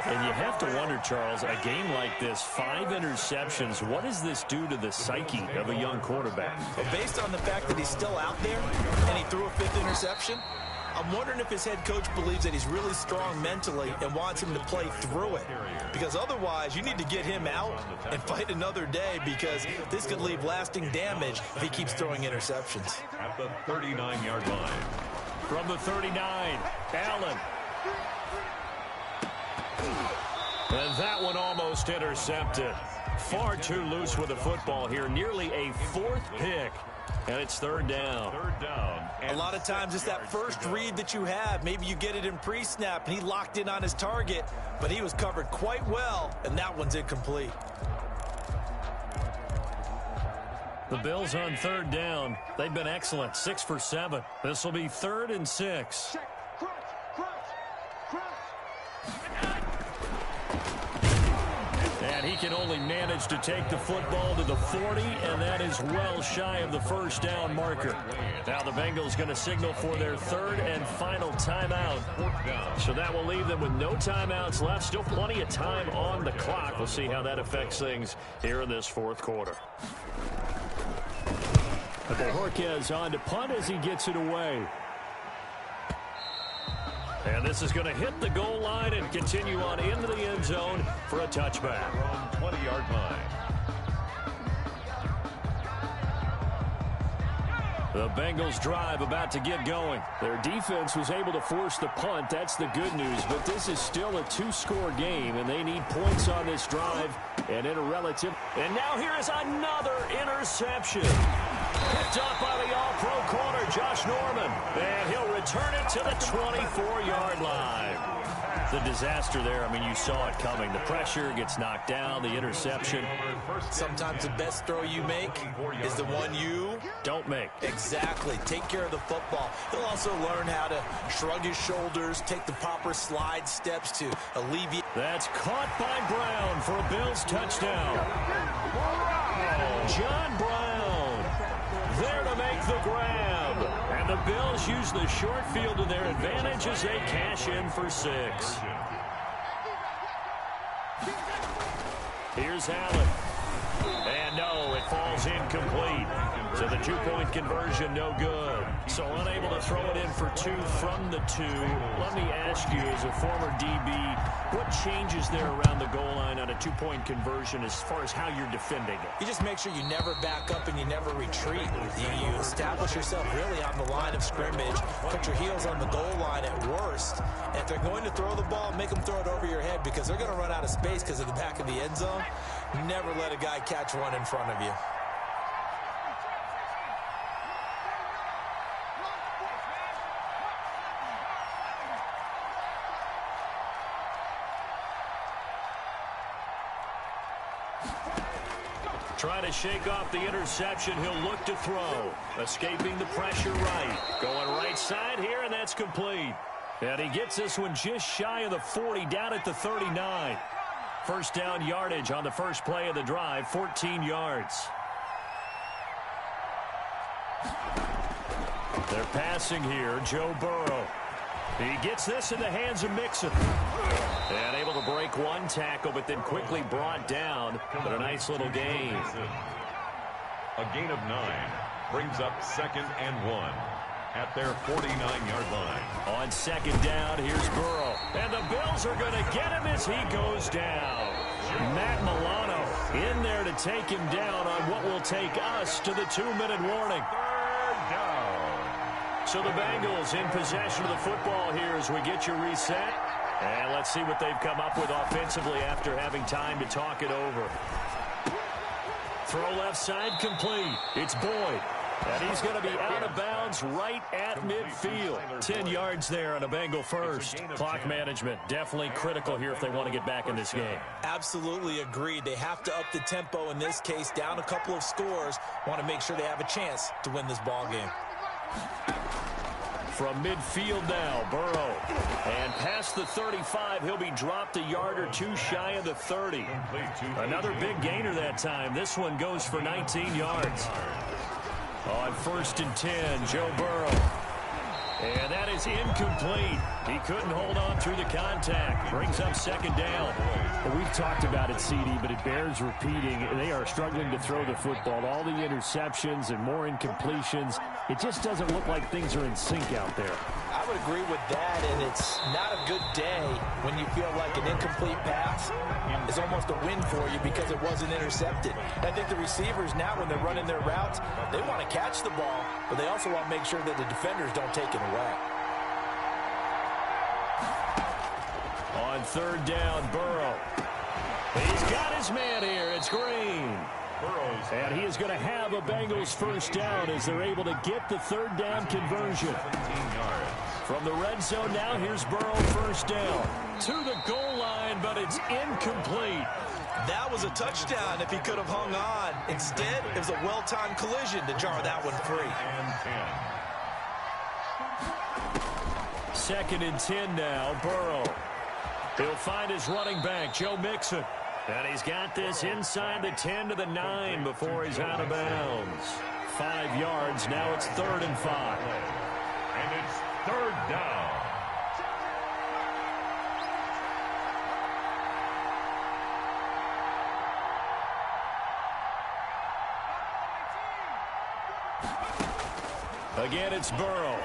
And you have to wonder, Charles, a game like this, 5 interceptions, what does this do to the psyche of a young quarterback? Well, based on the fact that he's still out there and he threw a 5th interception, I'm wondering if his head coach believes that he's really strong mentally and wants him to play through it. Because otherwise, you need to get him out and fight another day, because this could leave lasting damage if he keeps throwing interceptions. At the 39-yard line. From the 39, Allen. And that one almost intercepted. Far too loose with the football here. Nearly a 4th pick. And it's 3rd down. 3rd down. A lot of times it's that first read that you have. Maybe you get it in pre-snap, and he locked in on his target, but he was covered quite well, and that one's incomplete. The Bills on 3rd down. They've been excellent, 6 for 7. This will be 3rd and 6. And he can only manage to take the football to the 40, and that is well shy of the 1st down marker. Now the Bengals going to signal for their 3rd and final timeout. So that will leave them with no timeouts left. Still plenty of time on the clock. We'll see how that affects things here in this 4th quarter. Bojorquez on to punt as he gets it away. And this is going to hit the goal line and continue on into the end zone for a touchback. From 20-yard line. The Bengals drive about to get going. Their defense was able to force the punt. That's the good news. But this is still a 2-score game, and they need points on this drive. And in a relative. And now here is another interception. Picked up by the all-pro corner, Josh Norman. And he'll return it to the 24-yard line. The disaster there, I mean, you saw it coming. The pressure gets knocked down, the interception. Sometimes the best throw you make is the one you don't make. Exactly. Take care of the football. He'll also learn how to shrug his shoulders, take the proper slide steps to alleviate. That's caught by Brown for a Bills touchdown. John Brown there to make the grab. And the Bills use the short field to their advantage as they cash in for 6. Here's Allen. And no, it falls incomplete. So the 2-point conversion no good. So unable to throw it in for 2 from the 2. Let me ask you, as a former DB, what changes there around the goal line on a 2-point conversion as far as how you're defending it? You just make sure you never back up and you never retreat. You establish yourself really on the line of scrimmage, put your heels on the goal line at worst. And if they're going to throw the ball, make them throw it over your head, because they're going to run out of space because of the back of the end zone. Never let a guy catch one in front of you. Trying to shake off the interception. He'll look to throw. Escaping the pressure right. Going right side here, and that's complete. And he gets this one just shy of the 40, down at the 39. First down yardage on the first play of the drive, 14 yards. They're passing here, Joe Burrow. He gets this in the hands of Mixon. And able to break one tackle, but then quickly brought down. But a nice little gain. A gain of 9 brings up 2nd and 1 at their 49-yard line. On 2nd down, here's Burrow. And the Bills are going to get him as he goes down. Matt Milano in there to take him down on what will take us to the 2-minute warning. 3rd down. So the Bengals in possession of the football here as we get you reset. And let's see what they've come up with offensively after having time to talk it over. Throw left side complete. It's Boyd. And he's going to be out of bounds right at midfield. 10 yards there on a Bengal first. Clock management definitely critical here if they want to get back in this game. Absolutely agreed. They have to up the tempo in this case, down a couple of scores. Want to make sure they have a chance to win this ball game. From midfield now, Burrow. And past the 35, he'll be dropped a yard or two shy of the 30. Another big gainer that time. This one goes for 19 yards. On 1st and 10, Joe Burrow. And that is incomplete. He couldn't hold on through the contact. Brings up second down. Well, we've talked about it, CD, but it bears repeating. They are struggling to throw the football. All the interceptions and more incompletions. It just doesn't look like things are in sync out there. I would agree with that, and it's not a good day when you feel like an incomplete pass is almost a win for you because it wasn't intercepted. I think the receivers now, when they're running their routes, they want to catch the ball, but they also want to make sure that the defenders don't take it away. On third down, Burrow. He's got his man here. It's Green. And he is going to have a Bengals first down as they're able to get the third down conversion. From the red zone now, here's Burrow first down. To the goal line, but it's incomplete. That was a touchdown if he could have hung on. Instead, it was a well-timed collision to jar that one free. Second and 10 now, Burrow. He'll find his running back, Joe Mixon. And he's got this inside the 10 to the 9 before he's out of bounds. 5 yards, now it's 3rd and 5. And it's 3rd down. Again, it's Burrow.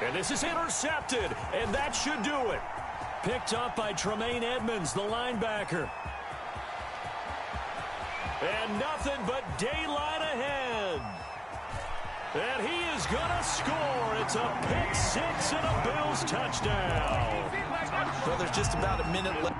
And this is intercepted, and that should do it. Picked up by Tremaine Edmonds, the linebacker. And nothing but daylight ahead. And he is going to score. It's a pick six and a Bills touchdown. Well, there's just about a minute left.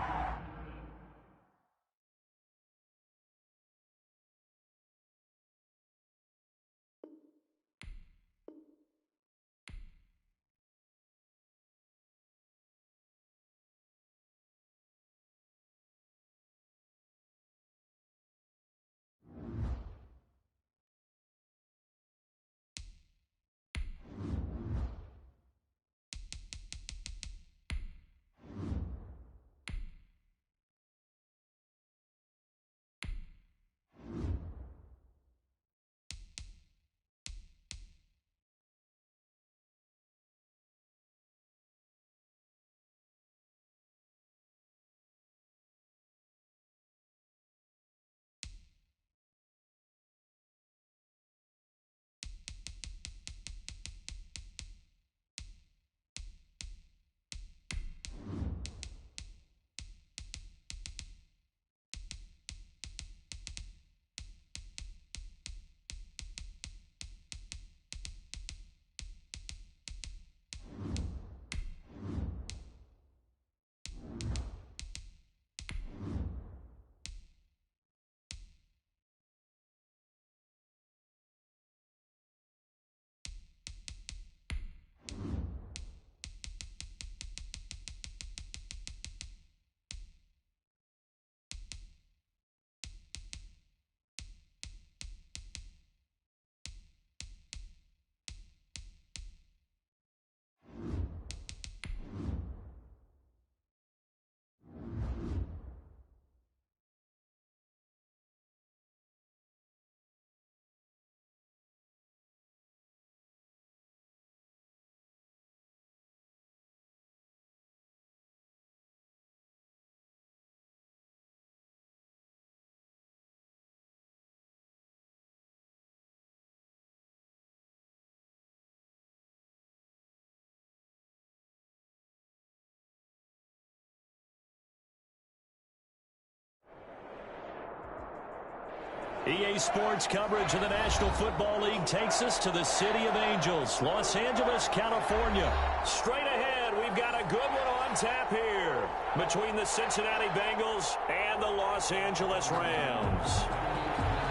EA Sports coverage of the National Football League takes us to the City of Angels, Los Angeles, California. Straight ahead, we've got a good one on tap here between the Cincinnati Bengals and the Los Angeles Rams.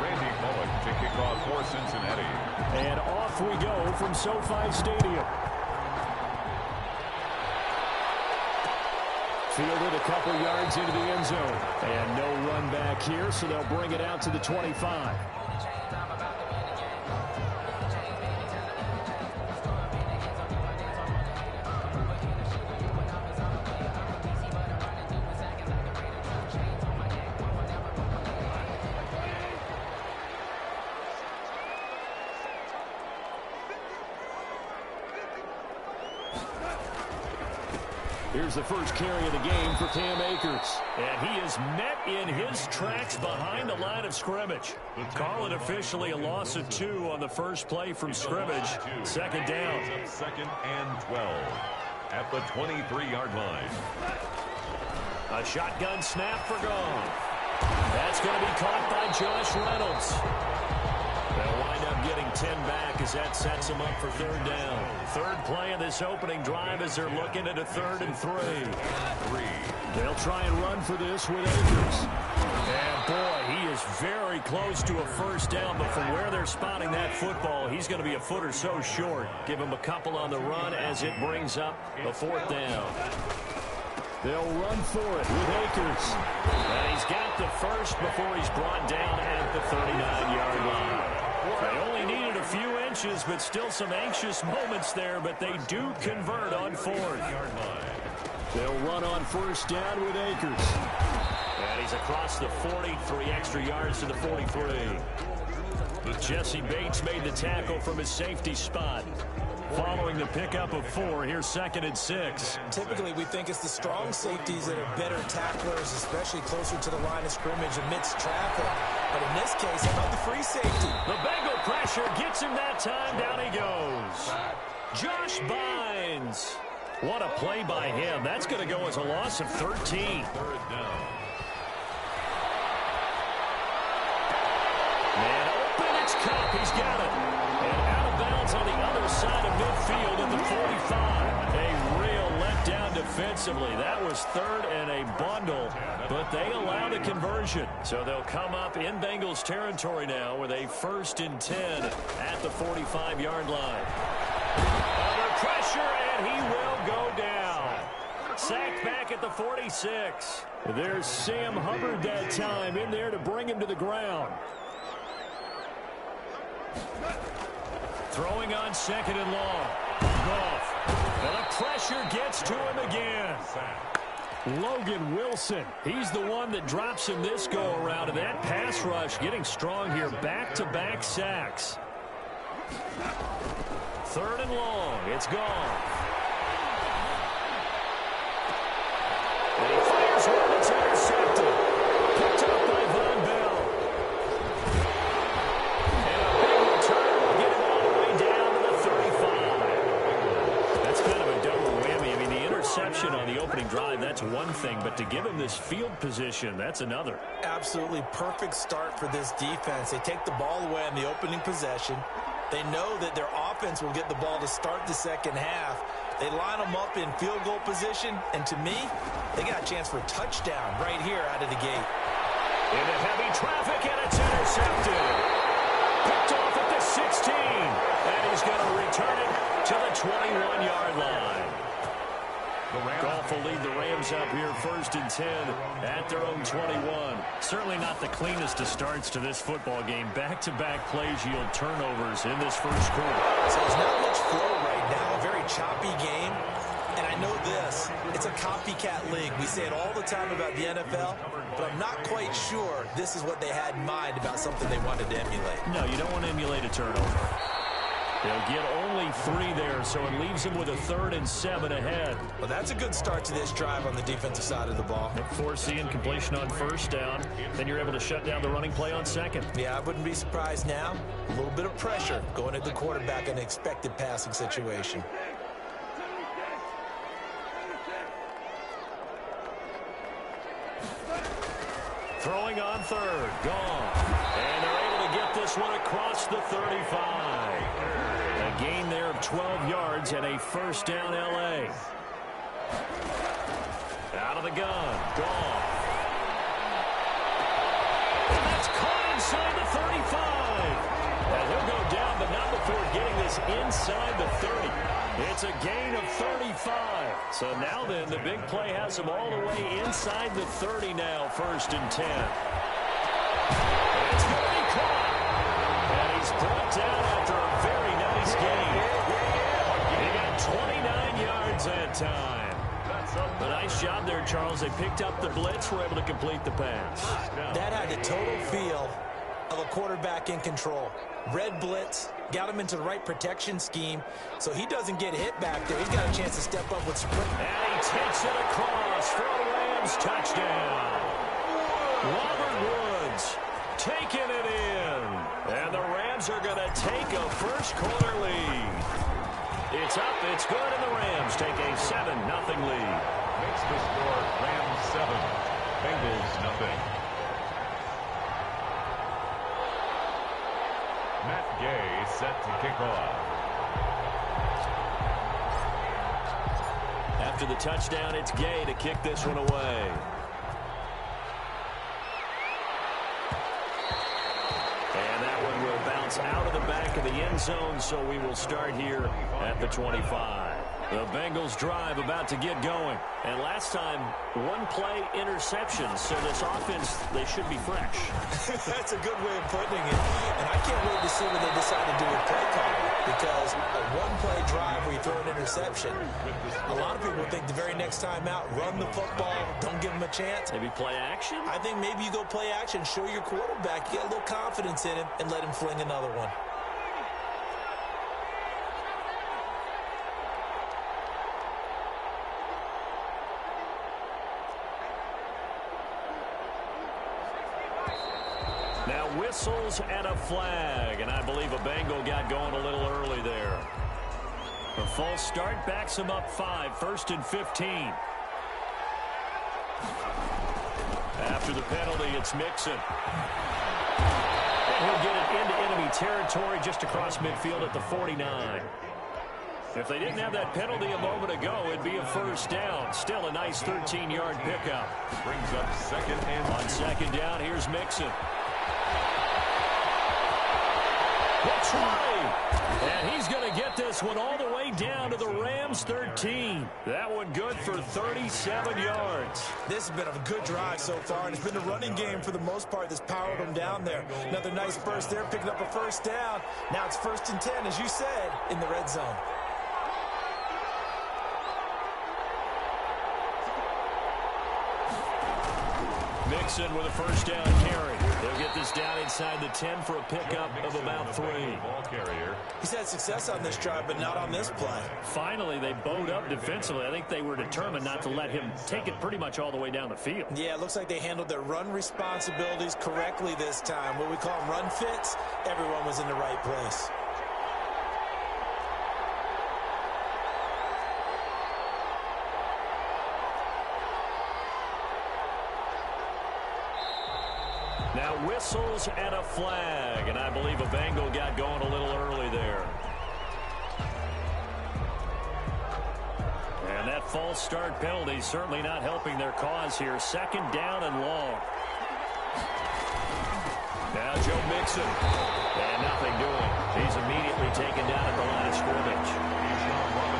Randy Bullock to kick off for Cincinnati. And off we go from SoFi Stadium. Fielded a couple yards into the end zone. And no run back here, so they'll bring it out to the 25. Here's the first carry of the game for Cam Akers. And he is met in his tracks behind the line of scrimmage. Call it officially a loss of 2 on the first play from scrimmage. Second down. Second and 12 at the 23-yard line. A shotgun snap for Goff. That's going to be caught by Josh Reynolds. They'll wind up getting 10 back as that sets them up for third down. Third play of this opening drive as they're looking at a 3rd and 3. They'll try and run for this with Akers. And boy, he is very close to a first down, but from where they're spotting that football, he's going to be a foot or so short. Give him a couple on the run as it brings up a 4th down. They'll run for it with Akers. And he's got the first before he's brought down at the 39-yard line. They only needed a few inches, but still some anxious moments there, but they do convert on 4th. They'll run on first down with Akers. And he's across the 40, 3 extra yards to the 43. Jesse Bates made the tackle from his safety spot. Following the pickup of 4, here's 2nd and 6. Typically, we think it's the strong safeties that are better tacklers, especially closer to the line of scrimmage amidst traffic. But in this case, how about the free safety? The Bengal pressure gets him that time. Down he goes. Josh Bynes. What a play by him. That's going to go as a loss of 13. 3rd down. Man open, it's Cup. He's got it. And out of bounds on the other side of midfield at the 45. A real letdown defensively. That was 3rd and a bundle, but they allowed a conversion. So they'll come up in Bengals territory now with a 1st and 10 at the 45-yard line. Under pressure, and he will go down. Sacked back at the 46. There's Sam Hubbard that time in there to bring him to the ground. Throwing on 2nd and long. Goff. And the pressure gets to him again. Logan Wilson. He's the one that drops him this go-around. And that pass rush getting strong here. Back-to-back sacks. 3rd and long. It's Goff. And he fires one that's intercepted. Picked up by Von Bell. And a big return will get him all the way down to the 35. That's kind of a double whammy. I mean, the interception on the opening drive, that's one thing. But to give him this field position, that's another. Absolutely perfect start for this defense. They take the ball away on the opening possession. They know that their offense will get the ball to start the second half. They line them up in field goal position, and to me, they got a chance for a touchdown right here out of the gate. Into heavy traffic, and it's intercepted. Picked off at the 16, and he's going to return it to the 21-yard line. Goff will lead the Rams up here 1st and 10 at their own 21. Certainly not the cleanest of starts to this football game. Back-to-back plays yield turnovers in this first quarter. So there's not much flow right now. A very choppy game. And I know this. It's a copycat league. We say it all the time about the NFL, but I'm not quite sure this is what they had in mind about something they wanted to emulate. No, you don't want to emulate a turnover. They'll get only 3 there, so it leaves them with a 3rd and 7 ahead. Well, that's a good start to this drive on the defensive side of the ball. Foreseeing completion on first down, then you're able to shut down the running play on second. Yeah, I wouldn't be surprised now. A little bit of pressure going at the quarterback in an expected passing situation. Throwing on 3rd, gone. And they're able to get this one across the 35. A gain there of 12 yards and a 1st down L.A. Out of the gun, Goff. And that's caught inside the 35. And he'll go down, but not before getting this inside the 30. It's a gain of 35. So now then, the big play has him all the way inside the 30 now, 1st and 10. It's going to be caught. And he's brought down after a very nice gain. He got 29 yards that time. A nice job there, Charles. They picked up the blitz, were able to complete the pass. That had the total feel of a quarterback in control. Red blitz, got him into the right protection scheme, so he doesn't get hit back there. He's got a chance to step up with sprint. And he takes it across for a Rams touchdown. Robert Woods taking it in. And the Rams are going to take a first quarter lead. It's up, it's good, and the Rams take a 7-0 lead. Makes the score Rams 7, Bengals nothing. Matt Gay set to kick off. After the touchdown, it's Gay to kick this one away. And that one will bounce out of the back of the end zone, so we will start here at the 25. The Bengals drive about to get going. And last time, one-play interception. So this offense, they should be fresh. That's a good way of putting it. And I can't wait to see what they decide to do with play calling. Because a one-play drive where you throw an interception, a lot of people think the very next time out, run the football, don't give them a chance. Maybe play action? I think maybe you go play action, show your quarterback, you get a little confidence in him, and let him fling another one. Now whistles and a flag, and I believe a Bengal got going a little early there. A false start backs him up 5, 1st and 15. After the penalty, it's Mixon. And he'll get it into enemy territory just across midfield at the 49. If they didn't have that penalty a moment ago, it'd be a first down. Still a nice 13-yard pickup. Brings up 2nd and On 2nd down, here's Mixon. The try, and he's going to get this one all the way down to the Rams 13. That one good for 37 yards. This has been a good drive so far, and it's been a running game for the most part that's powered them down there. Another nice burst there, picking up a first down. Now it's 1st and 10, as you said, in the red zone. Mixon with a first down carry. They'll get this down inside the 10 for a pickup of about 3. ball carrier. He's had success on this drive, but not on this play. Finally, they bowed up defensively. I think they were determined not to let him take it pretty much all the way down the field. Yeah, it looks like they handled their run responsibilities correctly this time. What we call them run fits, everyone was in the right place. Now whistles and a flag, and I believe a Bengal got going a little early there. And that false start penalty certainly not helping their cause here. 2nd down and long. Now Joe Mixon. And nothing doing. He's immediately taken down at the line of scrimmage.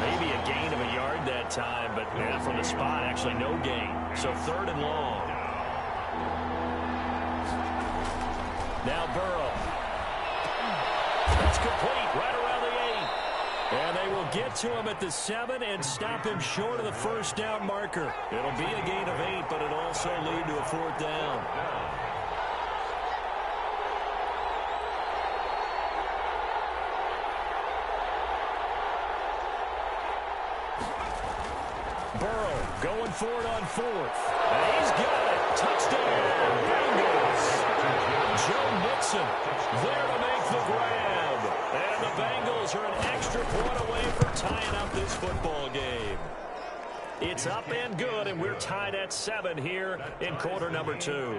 Maybe a gain of a yard that time, but from the spot, actually no gain. So 3rd and long. Now Burrow. That's complete right around the 8. And they will get to him at the 7 and stop him short of the first down marker. It'll be a gain of 8, but it'll also lead to a 4th down. Burrow going for it on 4th. And he's got it. Touchdown, Bengals. Joe Mixon there to make the grab. And the Bengals are an extra point away from tying up this football game. It's up and good, and we're tied at 7 here in quarter number 2.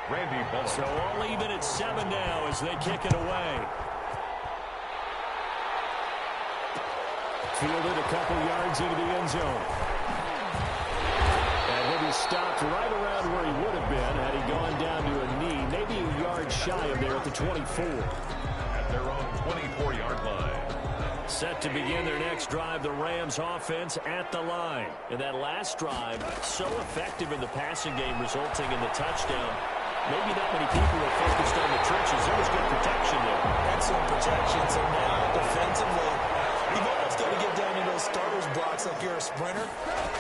Randy Bullock. So all even at 7 now as they kick it away. Fielded a couple yards into the end zone. And he'll be stopped right around where he would have been had he gone down to a knee, maybe a yard shy of there at the 24. At their own 24-yard line. Set to begin their next drive, the Rams offense at the line. And that last drive, so effective in the passing game, resulting in the touchdown. Maybe not many people are focused on the trenches. There was good protection there. Excellent protection. So now, defensively, you've almost got to get down to those starters blocks like you're a sprinter.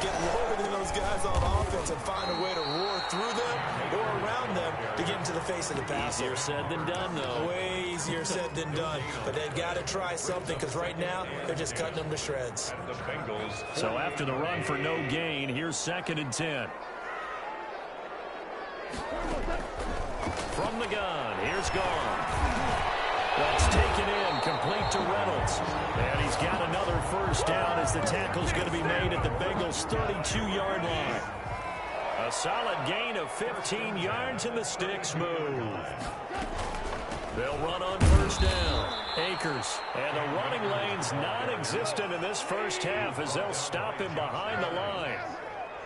Get lower than those those guys on offense and find a way to roar through them or around them to get into the face of the passer. Easier said than done, though. Way easier said than done. But they've got to try something because right now they're just cutting them to shreds. So after the run for no gain, here's 2nd and 10. From the gun, here's Gone. That's taken in, complete to Reynolds. And he's got another first down as the tackle's going to be made at the Bengals' 32-yard line. A solid gain of 15 yards, and the sticks move. They'll run on first down. Akers. And the running lane's non-existent in this first half as they'll stop him behind the line.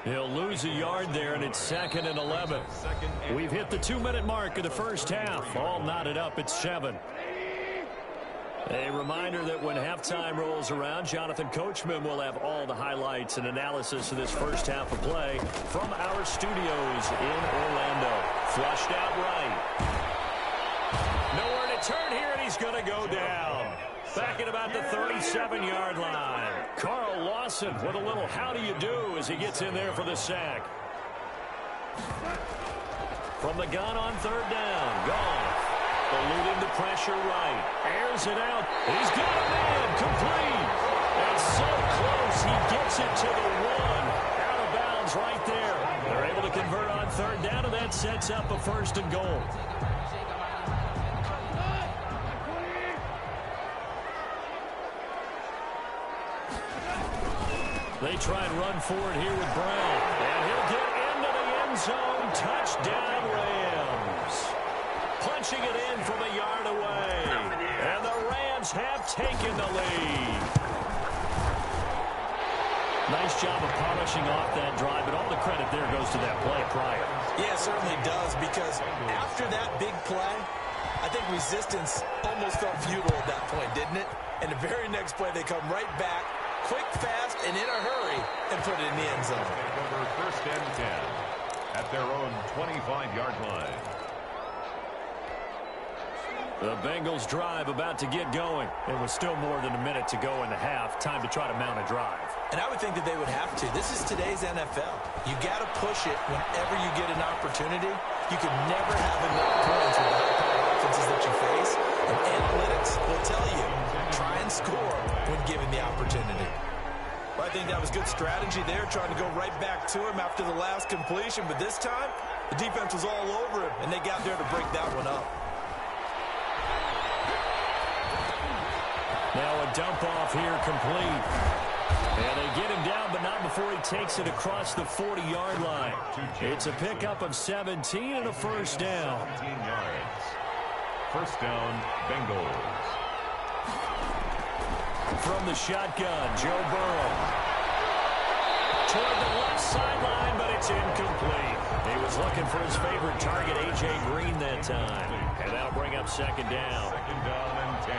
He'll lose a yard there, and it's 2nd and 11. We've hit the 2-minute mark of the first half. All knotted up at 7. A reminder that when halftime rolls around, Jonathan Coachman will have all the highlights and analysis of this first half of play from our studios in Orlando. Flushed out right. Nowhere to turn here, and he's going to go down. Back at about the 37-yard line. Carl Lawson with a little how do you do as he gets in there for the sack. From the gun on 3rd down. Gone. Eluding the pressure right. Airs it out. He's got a man. Complete. And so close. He gets it to the 1. Out of bounds right there. They're able to convert on 3rd down, and that sets up a 1st and goal. They try and run forward here with Brown. And he'll get into the end zone. Touchdown, Rams. Punching it in from a yard away. And the Rams have taken the lead. Nice job of polishing off that drive, but all the credit there goes to that play prior. Yeah, it certainly does, because after that big play, I think resistance almost felt futile at that point, didn't it? And the very next play, they come right back, quick, fast, and in a hurry, and put it in the end zone. Over 1st and 10 at their own 25-yard line. The Bengals drive about to get going. It was still more than a minute to go in the half. Time to try to mount a drive. And I would think that they would have to. This is today's NFL. You got to push it whenever you get an opportunity. You can never have enough points with the high-powered offenses that you face. And analytics will tell you, try and score when given the opportunity. Well, I think that was good strategy there, trying to go right back to him after the last completion. But this time, the defense was all over him, and they got there to break that one up. Now a dump off here complete. And they get him down, but not before he takes it across the 40-yard line. It's a pickup of 17 and a first down. 17 yards. First down, Bengals. From the shotgun, Joe Burrow. Toward the left sideline, but it's incomplete. He was looking for his favorite target, A.J. Green, that time. And that'll bring up 2nd down. 2nd down and 10.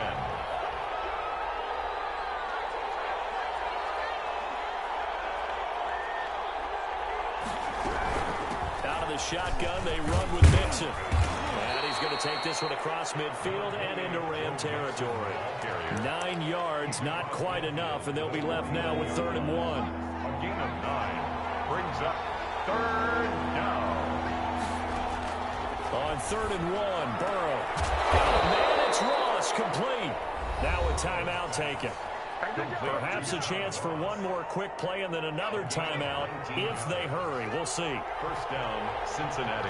Shotgun, they run with Mixon. And he's going to take this one across midfield and into Ram territory. 9 yards, not quite enough, and they'll be left now with 3rd and 1. A gain of 9 brings up 3rd down. On 3rd and 1, Burrow. Got a man, it's Ross, complete. Now a timeout taken. Perhaps a chance for one more quick play and then another timeout if they hurry. We'll see. First down, Cincinnati.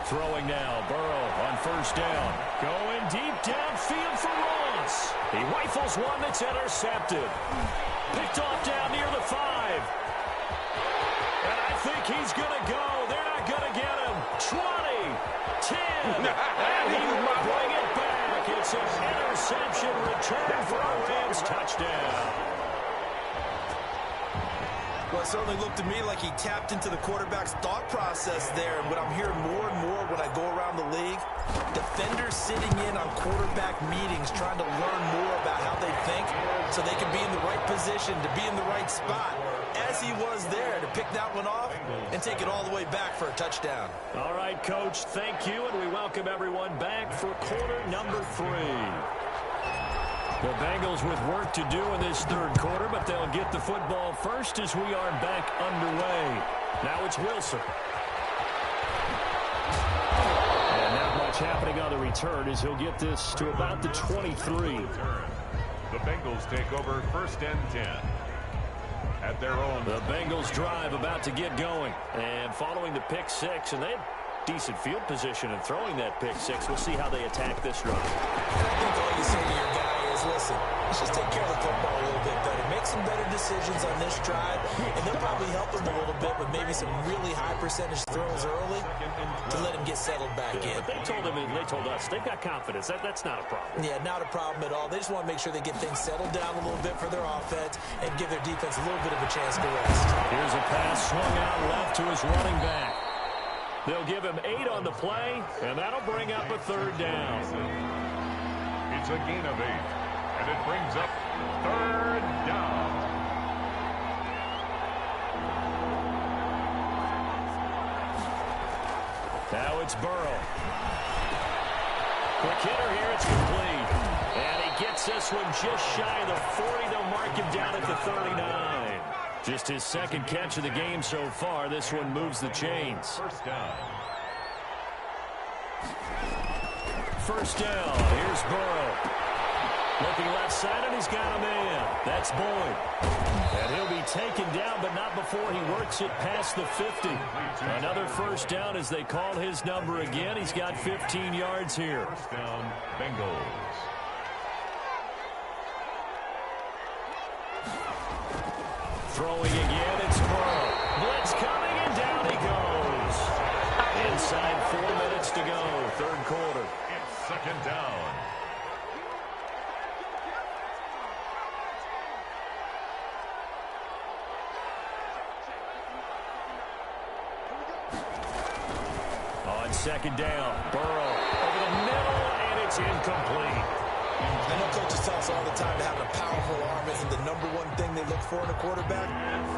Throwing now, Burrow on first down. Going deep downfield for Ross. He rifles one that's intercepted. Picked off down near the 5. And I think he's going to go. They're not going to get him. 20, 10, and he will bring it back. It's an interception return for a Rams touchdown. Well, it certainly looked to me like he tapped into the quarterback's thought process there. And what I'm hearing more and more when I go around the league, defenders sitting in on quarterback meetings trying to learn more about how they think so they can be in the right position to be in the right spot, as he was there to pick that one off and take it all the way back for a touchdown. All right, Coach, thank you, and we welcome everyone back for quarter number 3. The Bengals with work to do in this third quarter, but they'll get the football first as we are back underway. Now it's Wilson. And not much happening on the return as he'll get this to about the 23. The Bengals take over 1st and 10. At their own. The Bengals drive about to get going. And following the pick 6, and they had decent field position in throwing that pick 6. We'll see how they attack this drive. And I think all you say to your guy is, listen, let's just take care of the football a little bit better. Make some better decisions on this drive, and they'll probably help him a little bit with maybe some really high percentage throws early to let him get settled back in. But they told him, and they told us, they've got confidence. That's not a problem. Yeah, not a problem at all. They just want to make sure they get things settled down a little bit for their offense and give their defense a little bit of a chance to rest. Here's a pass swung out left to his running back. They'll give him 8 on the play, and that'll bring up a 3rd down. It's a gain of 8, and it brings up 3rd down. Now it's Burrow. Quick hitter here, it's complete. And he gets this one just shy of the 40. They'll mark him down at the 39. Just his 2nd catch of the game so far. This one moves the chains. 1st down. 1st down. Here's Burrow. Looking left side, and he's got a man. That's Boyd. And he'll be taken down, but not before he works it past the 50. Another 1st down as they call his number again. He's got 15 yards here. 1st down, Bengals. Throwing again, it's Burrow. Blitz coming, and down he goes. Inside 4 minutes to go, 3rd quarter. It's 2nd down. On 2nd down, Burrow over the middle, and it's incomplete. I know coaches tell us all the time that having a powerful arm isn't the #1 thing they look for in a quarterback.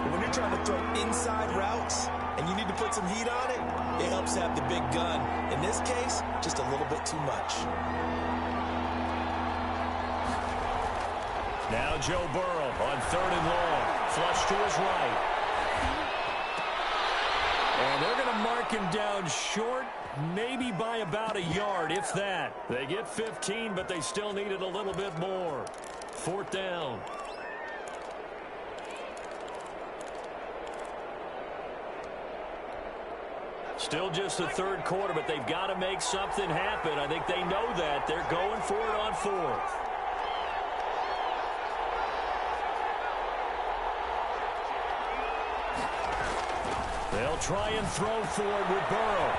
But when you're trying to throw inside routes and you need to put some heat on it, it helps have the big gun. In this case, just a little bit too much. Now Joe Burrow on 3rd and long. Flush to his right. And they're going to mark him down short, maybe by about a yard, if that. They get 15, but they still needed a little bit more. 4th down. Still just the 3rd quarter, but they've got to make something happen. I think they know that. They're going for it on 4th. They'll try and throw forward with Burrow.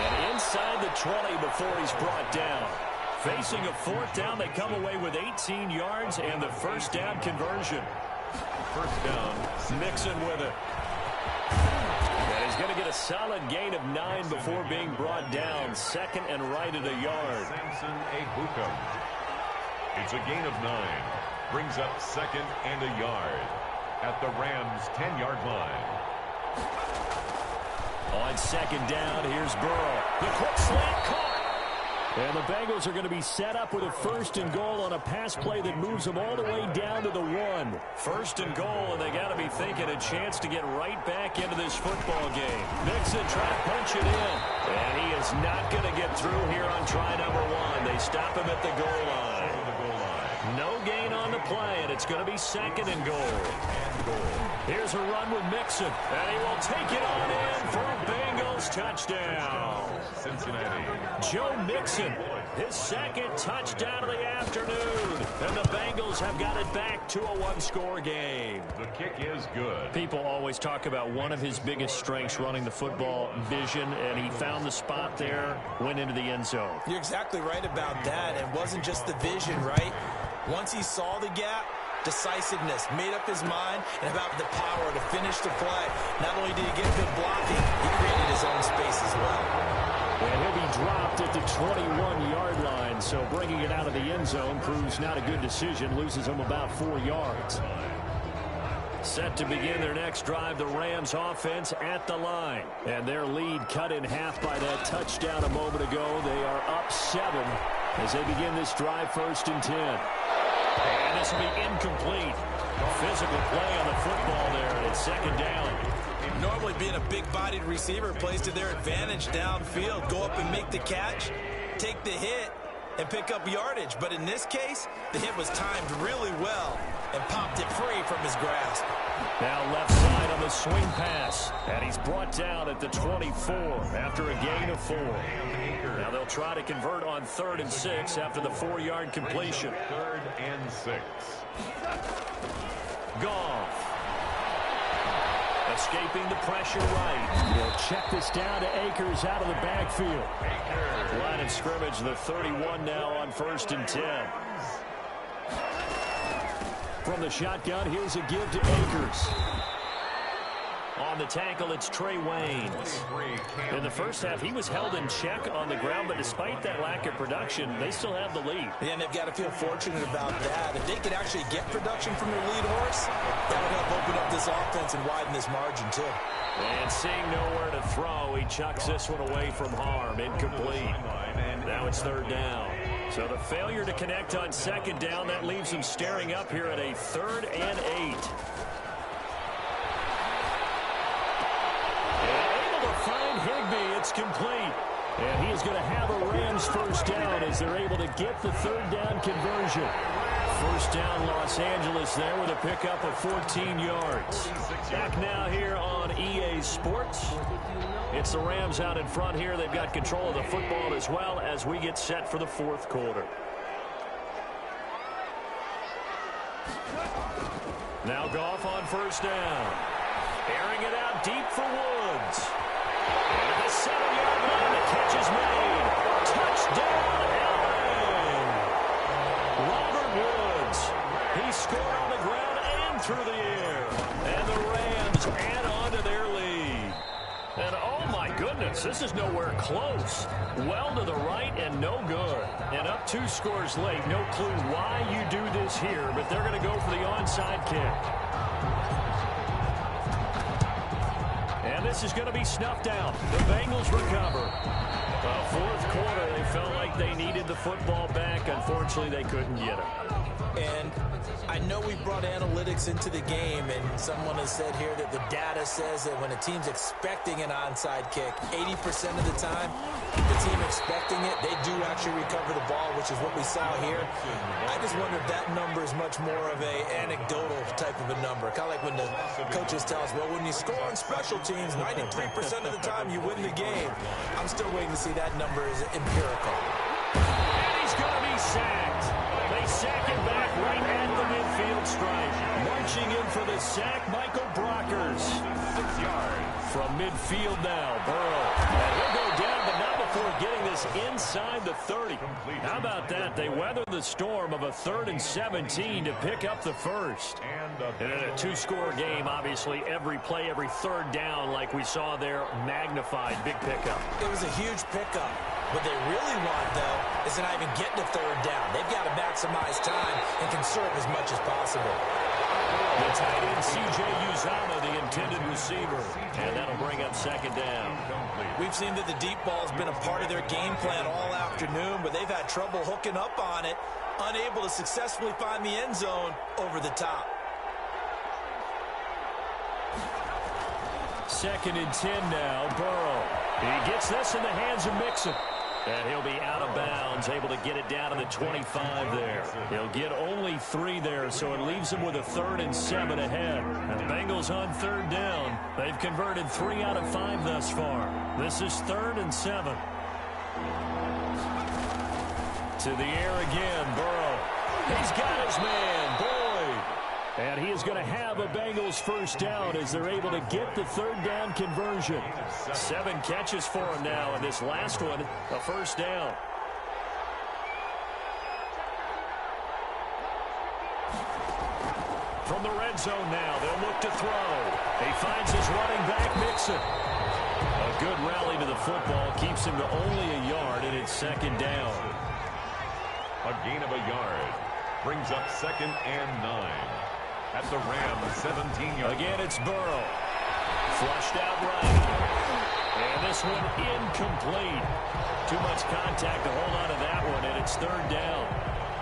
And inside the 20 before he's brought down. Facing a 4th down, they come away with 18 yards and the 1st down conversion. 1st down. Mixon with it. And he's going to get a solid gain of 9 before being brought down. 2nd and right at a yard. Samson Ebukam. It's a gain of 9. Brings up 2nd and a yard. At the Rams' 10-yard line. On 2nd down, here's Burrow. The quick slant caught. And the Bengals are going to be set up with a 1st and goal on a pass play that moves them all the way down to the 1. 1st and goal, and they got to be thinking a chance to get right back into this football game. Mixon trying to punch it in. And he is not going to get through here on try number 1. They stop him at the goal line. No gain on the play, and it's going to be 2nd and goal. Here's a run with Mixon, and he will take it on in for a Bengals touchdown. Cincinnati. Joe Mixon, his 2nd touchdown of the afternoon. And the Bengals have got it back to a 1-score game. The kick is good. People always talk about one of his biggest strengths running the football, vision, and he found the spot there, went into the end zone. You're exactly right about that. It wasn't just the vision, right? Once he saw the gap, decisiveness, made up his mind, and about the power to finish the play. Not only did he get good blocking, he created his own space as well. And he'll be dropped at the 21-yard line, so bringing it out of the end zone proves not a good decision, loses him about 4 yards. Set to begin their next drive, the Rams offense at the line. And their lead cut in half by that touchdown a moment ago. They are up 7 as they begin this drive, 1st and 10. And this will be incomplete. Physical play on the football there, and it's 2nd down. Normally being a big-bodied receiver plays to their advantage downfield. Go up and make the catch, take the hit, and pick up yardage. But in this case, the hit was timed really well and popped it free from his grasp. Now left side on the swing pass, and he's brought down at the 24 after a gain of 4. Now they'll try to convert on 3rd and 6 after the 4-yard completion. 3rd and 6. Goff. Escaping the pressure right. He'll check this down to Akers out of the backfield. Line of scrimmage, the 31 now on 1st and 10. From the shotgun, here's a give to Akers. On the tackle, it's Trey Waynes. In the first half, he was held in check on the ground, but despite that lack of production, they still have the lead. And they've got to feel fortunate about that. If they could actually get production from their lead horse, that would help open up this offense and widen this margin, too. And seeing nowhere to throw, he chucks this one away from harm. Incomplete. Now it's 3rd down. So the failure to connect on 2nd down, that leaves him staring up here at a 3rd and 8. Find Higbee, it's complete. And he is going to have a Rams 1st down as they're able to get the 3rd down conversion. 1st down, Los Angeles there with a pickup of 14 yards. Back now here on EA Sports. It's the Rams out in front here. They've got control of the football as well as we get set for the 4th quarter. Now Goff on 1st down. Airing it out deep for Woods. And the 7-yard line, the catch is made. Touchdown, Allen! Robert Woods. He scored on the ground and through the air. And the Rams add on to their lead. And oh my goodness, this is nowhere close. Well to the right and no good. And up 2 scores late. No clue why you do this here, but they're going to go for the onside kick. And this is going to be snuffed out. The Bengals recover. 4th quarter, they felt like they needed the football back. Unfortunately, they couldn't get it. And I know we brought analytics into the game, and someone has said here that the data says that when a team's expecting an onside kick, 80% of the time, the team expecting it, they do actually recover the ball, which is what we saw here. I just wonder if that number is much more of a anecdotal type of a number. Kind of like when the coaches tell us, well, when you score on special teams, 93% of the time you win the game. I'm still waiting to see that number is empirical. And he's going to be sacked. They sack him back right at the midfield stripe. Marching in for the sack, Michael Brockers. 6 yards. From midfield now, Burrow. And he'll go down, but not before getting this inside the 30. How about that? They weather the storm of a 3rd and 17 to pick up the 1st. And in a 2-score game, obviously, every play, every 3rd down, like we saw there, magnified. Big pickup. It was a huge pickup. What they really want, though, is to not even get to 3rd down. They've got to maximize time and conserve as much as possible. The tight end, C.J. Uzama, the intended receiver. And that'll bring up 2nd down. We've seen that the deep ball has been a part of their game plan all afternoon, but they've had trouble hooking up on it, unable to successfully find the end zone over the top. 2nd and 10 now, Burrow. He gets this in the hands of Mixon. And he'll be out of bounds, able to get it down to the 25 there. He'll get only 3 there, so it leaves him with a 3rd and 7 ahead. And the Bengals on 3rd down. They've converted 3 out of 5 thus far. This is 3rd and 7. To the air again, Burrow. He's got his man, Boyd. And he is going to have a Bengals 1st down as they're able to get the 3rd down conversion. 7 catches for him now, and this last one, a 1st down. From the red zone now, they'll look to throw. He finds his running back, Mixon. A good rally to the football keeps him to only a yard, and it's second down. A gain of a yard brings up 2nd and 9. At the Rams 17-yard. Again, it's Burrow. Flushed out right. And this one incomplete. Too much contact to hold on to that one, and it's 3rd down.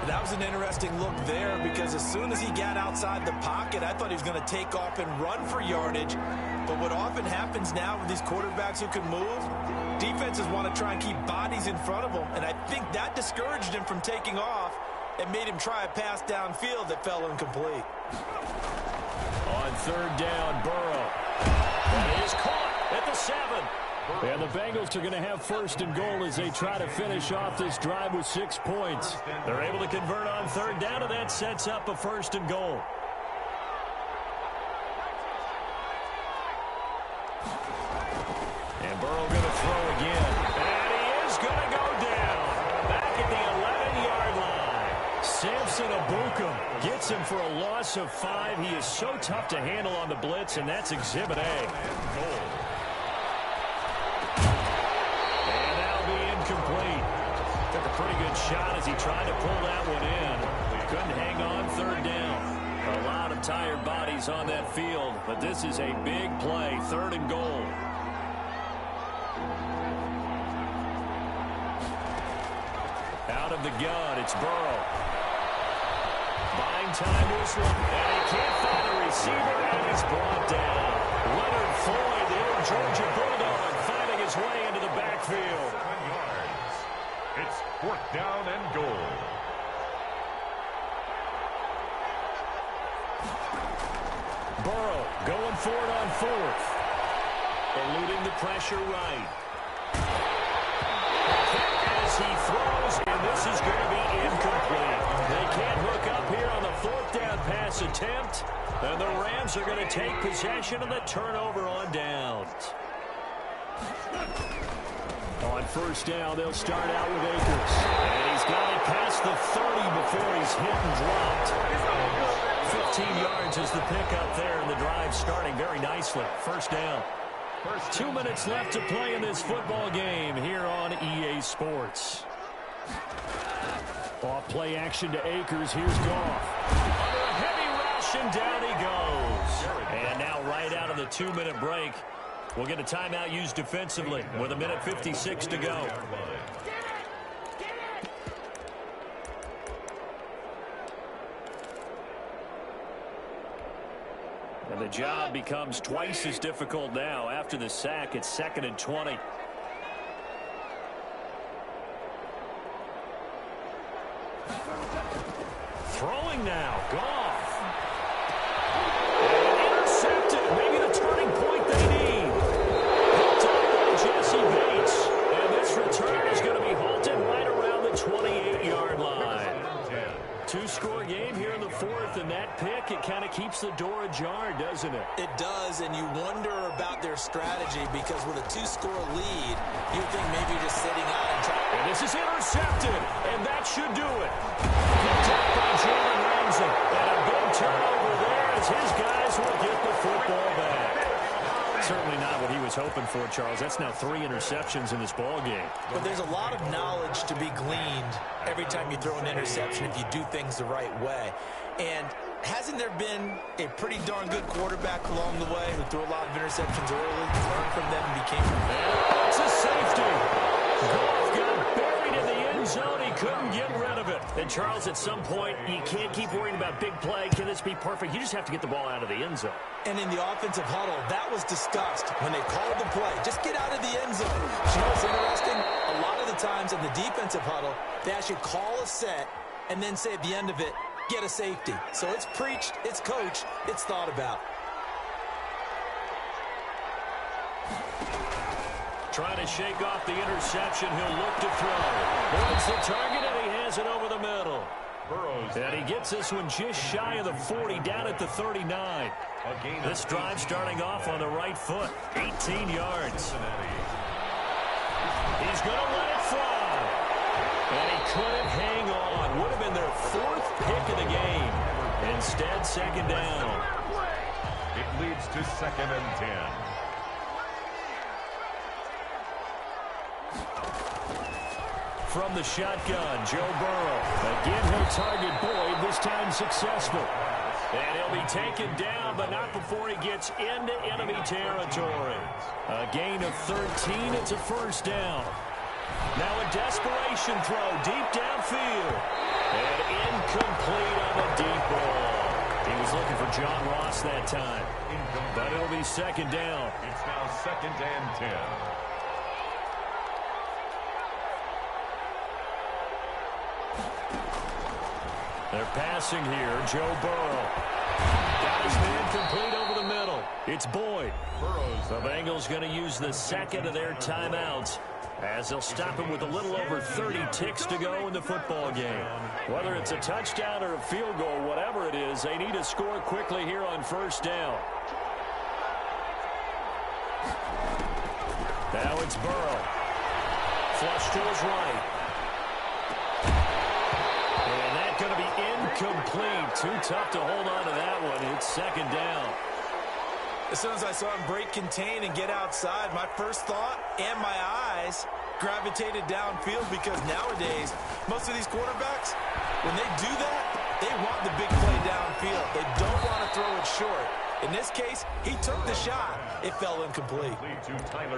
That was an interesting look there because as soon as he got outside the pocket, I thought he was going to take off and run for yardage. But what often happens now with these quarterbacks who can move, defenses want to try and keep bodies in front of them. And I think that discouraged him from taking off and made him try a pass downfield that fell incomplete. On 3rd down, Burrow. He is caught at the 7. And the Bengals are going to have 1st and goal as they try to finish off this drive with 6 points. They're able to convert on 3rd down, and that sets up a 1st and goal. And Burrow going to throw again. And he is going to go down. Back at the 11-yard line. Samson Abukum gets him for a loss of 5. He is so tough to handle on the blitz, and that's Exhibit A. Complete. Took a pretty good shot as he tried to pull that one in. Couldn't hang on 3rd down. A lot of tired bodies on that field, but this is a big play. 3rd and goal. Out of the gun, it's Burrow. Buying time whistle, and he can't find a receiver, and he's brought down. Leonard Floyd, the old Georgia Bulldog, finding his way into the backfield. It's 4th down and goal. Burrow going for it on 4th. Eluding the pressure right. As he throws, and this is going to be incomplete. They can't hook up here on the 4th down pass attempt. And the Rams are going to take possession of the turnover on downs. On 1st down, they'll start out with Akers. And he's got it past the 30 before he's hit and dropped. 15 yards is the pickup there, and the drive starting very nicely. 1st down. 2 minutes left to play in this football game here on EA Sports. Off play action to Akers. Here's Goff. Under a heavy rush, and down he goes. And now right out of the 2-minute break, we'll get a timeout used defensively with 1:56 to go. And the job becomes twice as difficult now. After the sack, it's 2nd and 20. Throwing now, Goff. And intercepted. Maybe the turning point they need. Picked up by Jesse Bates. And this return is going to be halted right around the 28-yard line. 2-score game here in the 4th, and that pick, it kind of keeps the door ajar, doesn't it? It does, and you wonder about their strategy because with a 2-score lead, you think maybe just sitting out and trying. And this is intercepted, and that should do it. Picked up by Jalen Ramsey, and a big turnover there as his guys will get the football back. Certainly not what he was hoping for, Charles. That's now 3 interceptions in this ball game. But there's a lot of knowledge to be gleaned every time you throw an interception if you do things the right way. And hasn't there been a pretty darn good quarterback along the way who threw a lot of interceptions early, learned from them, and became a man? It's a safety. Goff got buried in the end zone. He couldn't get rid of it. And, Charles, at some point, you can't keep worrying about big play. Can this be perfect? You just have to get the ball out of the end zone. And in the offensive huddle, that was discussed when they called the play. Just get out of the end zone. You know what's interesting? A lot of the times in the defensive huddle, they actually call a set and then say at the end of it, get a safety. So it's preached, it's coached, it's thought about. Trying to shake off the interception. He'll look to throw. Wants the target, and he has it over the middle. And he gets this one just shy of the 40, down at the 39. This drive starting off on the right foot. 18 yards. He's going to let it fly. And he couldn't hang on. Would have been their 4th pick of the game. And Instead, second down. It leads to 2nd and 10. From the shotgun, Joe Burrow. Again, he'll target Boyd, this time successful. And he'll be taken down, but not before he gets into enemy territory. A gain of 13, it's a first down. Now a desperation throw deep downfield. And incomplete on the deep ball. He was looking for John Ross that time. But it'll be second down. It's now 2nd and 10. They're passing here. Joe Burrow. Got his man complete over the middle. It's Boyd. The Bengals going to use the second of their timeouts as they'll stop him with a little over 30 ticks to go in the football game. Whether it's a touchdown or a field goal, whatever it is, they need to score quickly here on first down. Now it's Burrow. Flush to his right. And that's going to be incomplete. Too tough to hold on to that one. It's second down. As soon as I saw him break contain and get outside, my first thought and my eyes gravitated downfield, because nowadays, most of these quarterbacks, when they do that, they want the big play downfield. They don't want to throw it short. In this case, he took the shot. It fell incomplete.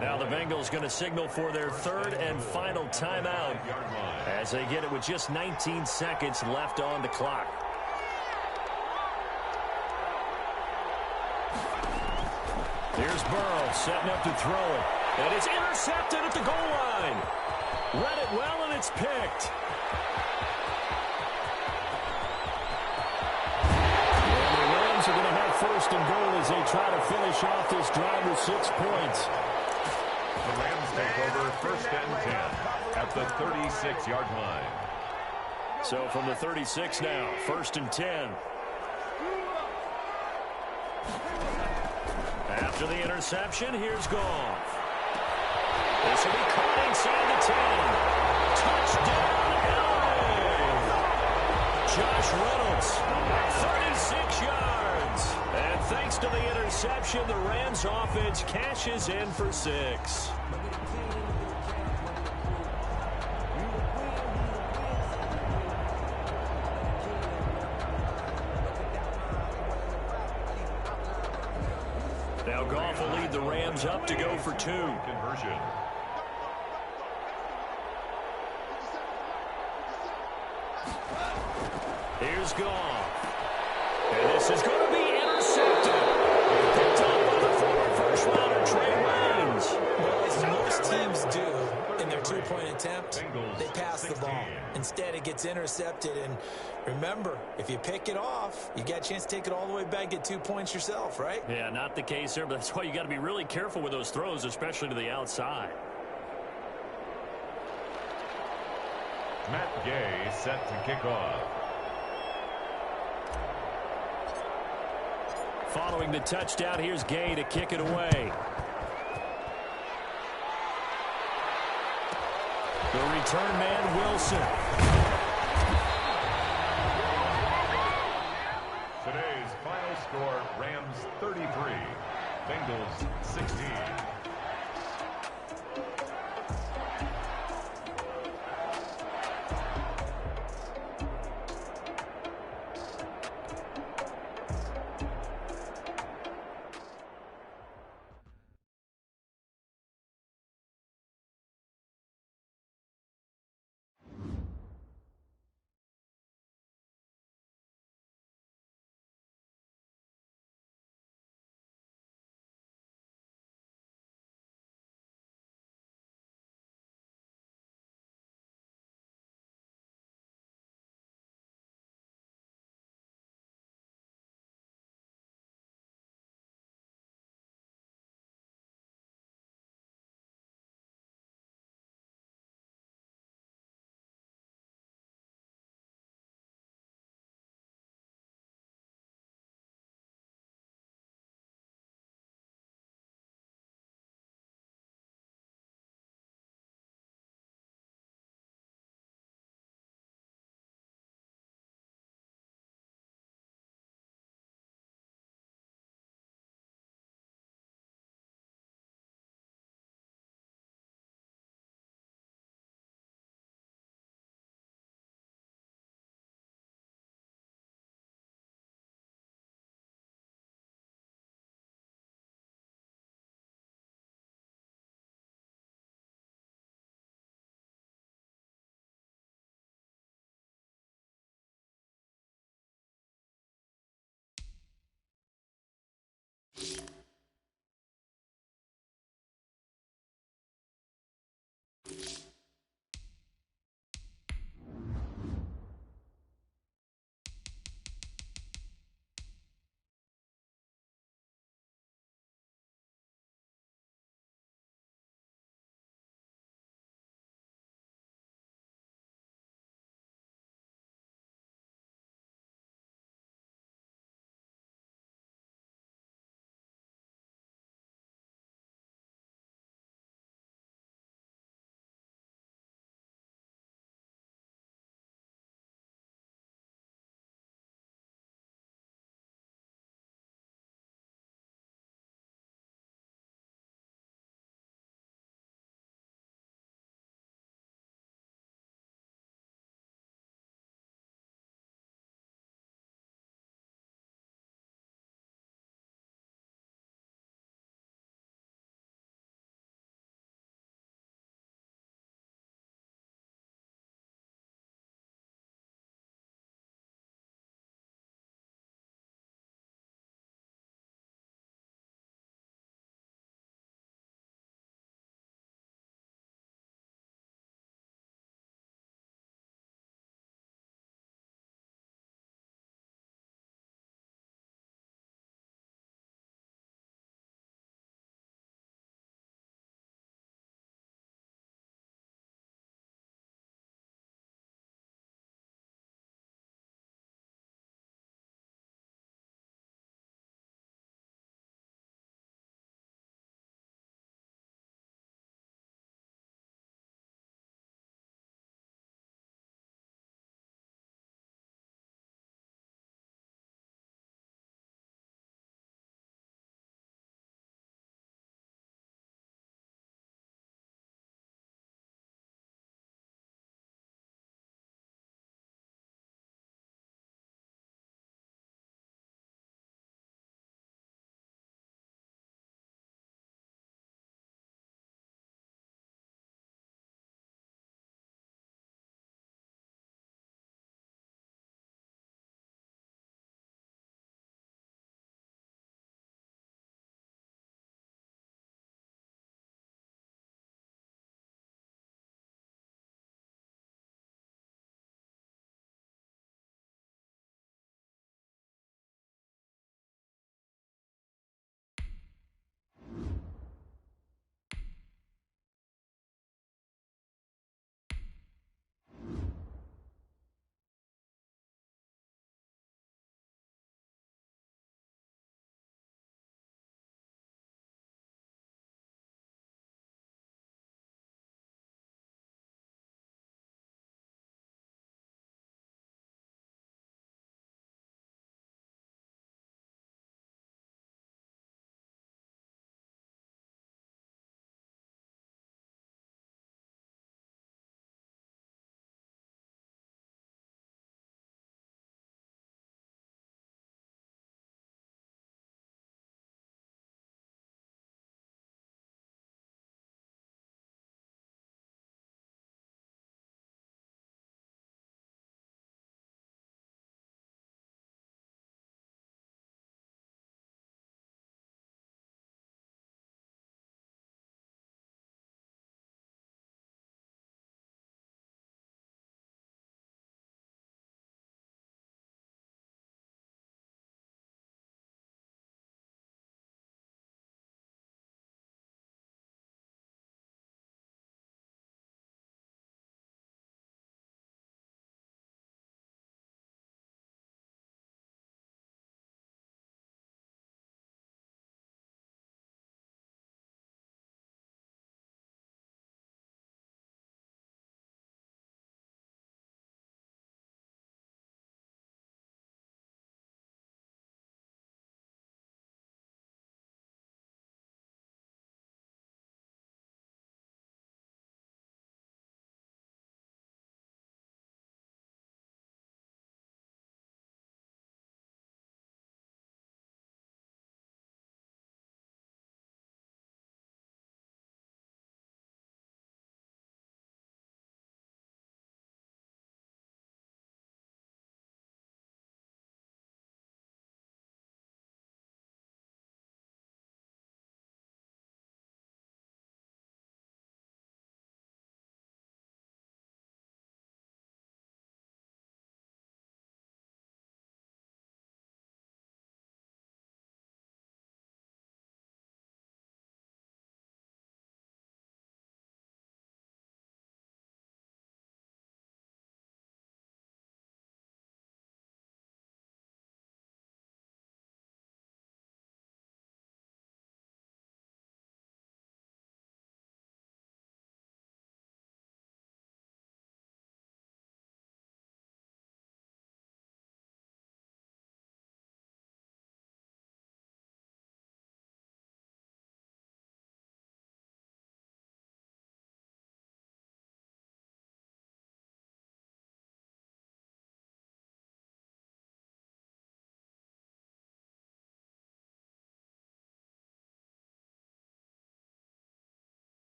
Now the Bengals going to signal for their third and final timeout as they get it with just 19 seconds left on the clock. Here's Burrow setting up to throw it. And it's intercepted at the goal line. Read it well, and it's picked. And the Rams are going to have first and goal as they try to finish off this drive with 6 points. The Rams take over 1st and 10 at the 36-yard line. So from the 36 now, 1st and 10. After the interception, here's Goff. This will be caught inside the 10. Touchdown, LA! Josh Reynolds, 36 yards. And thanks to the interception, the Rams offense cashes in for 6. Now Goff will lead the Rams up to go for 2. Conversion. Here's Goff. And this is going to be intercepted. Picked up by the former first-rounder Trey Waynes. Well, as most teams do in their two-point attempt, they pass the ball. Instead, it gets intercepted. And remember, if you pick it off, you got a chance to take it all the way back, get 2 points yourself, right? Yeah, not the case there, but that's why you got to be really careful with those throws, especially to the outside. Matt Gay set to kick off. Following the touchdown, here's Gay to kick it away. The return man, Wilson. Today's final score, Rams 33, Bengals 16.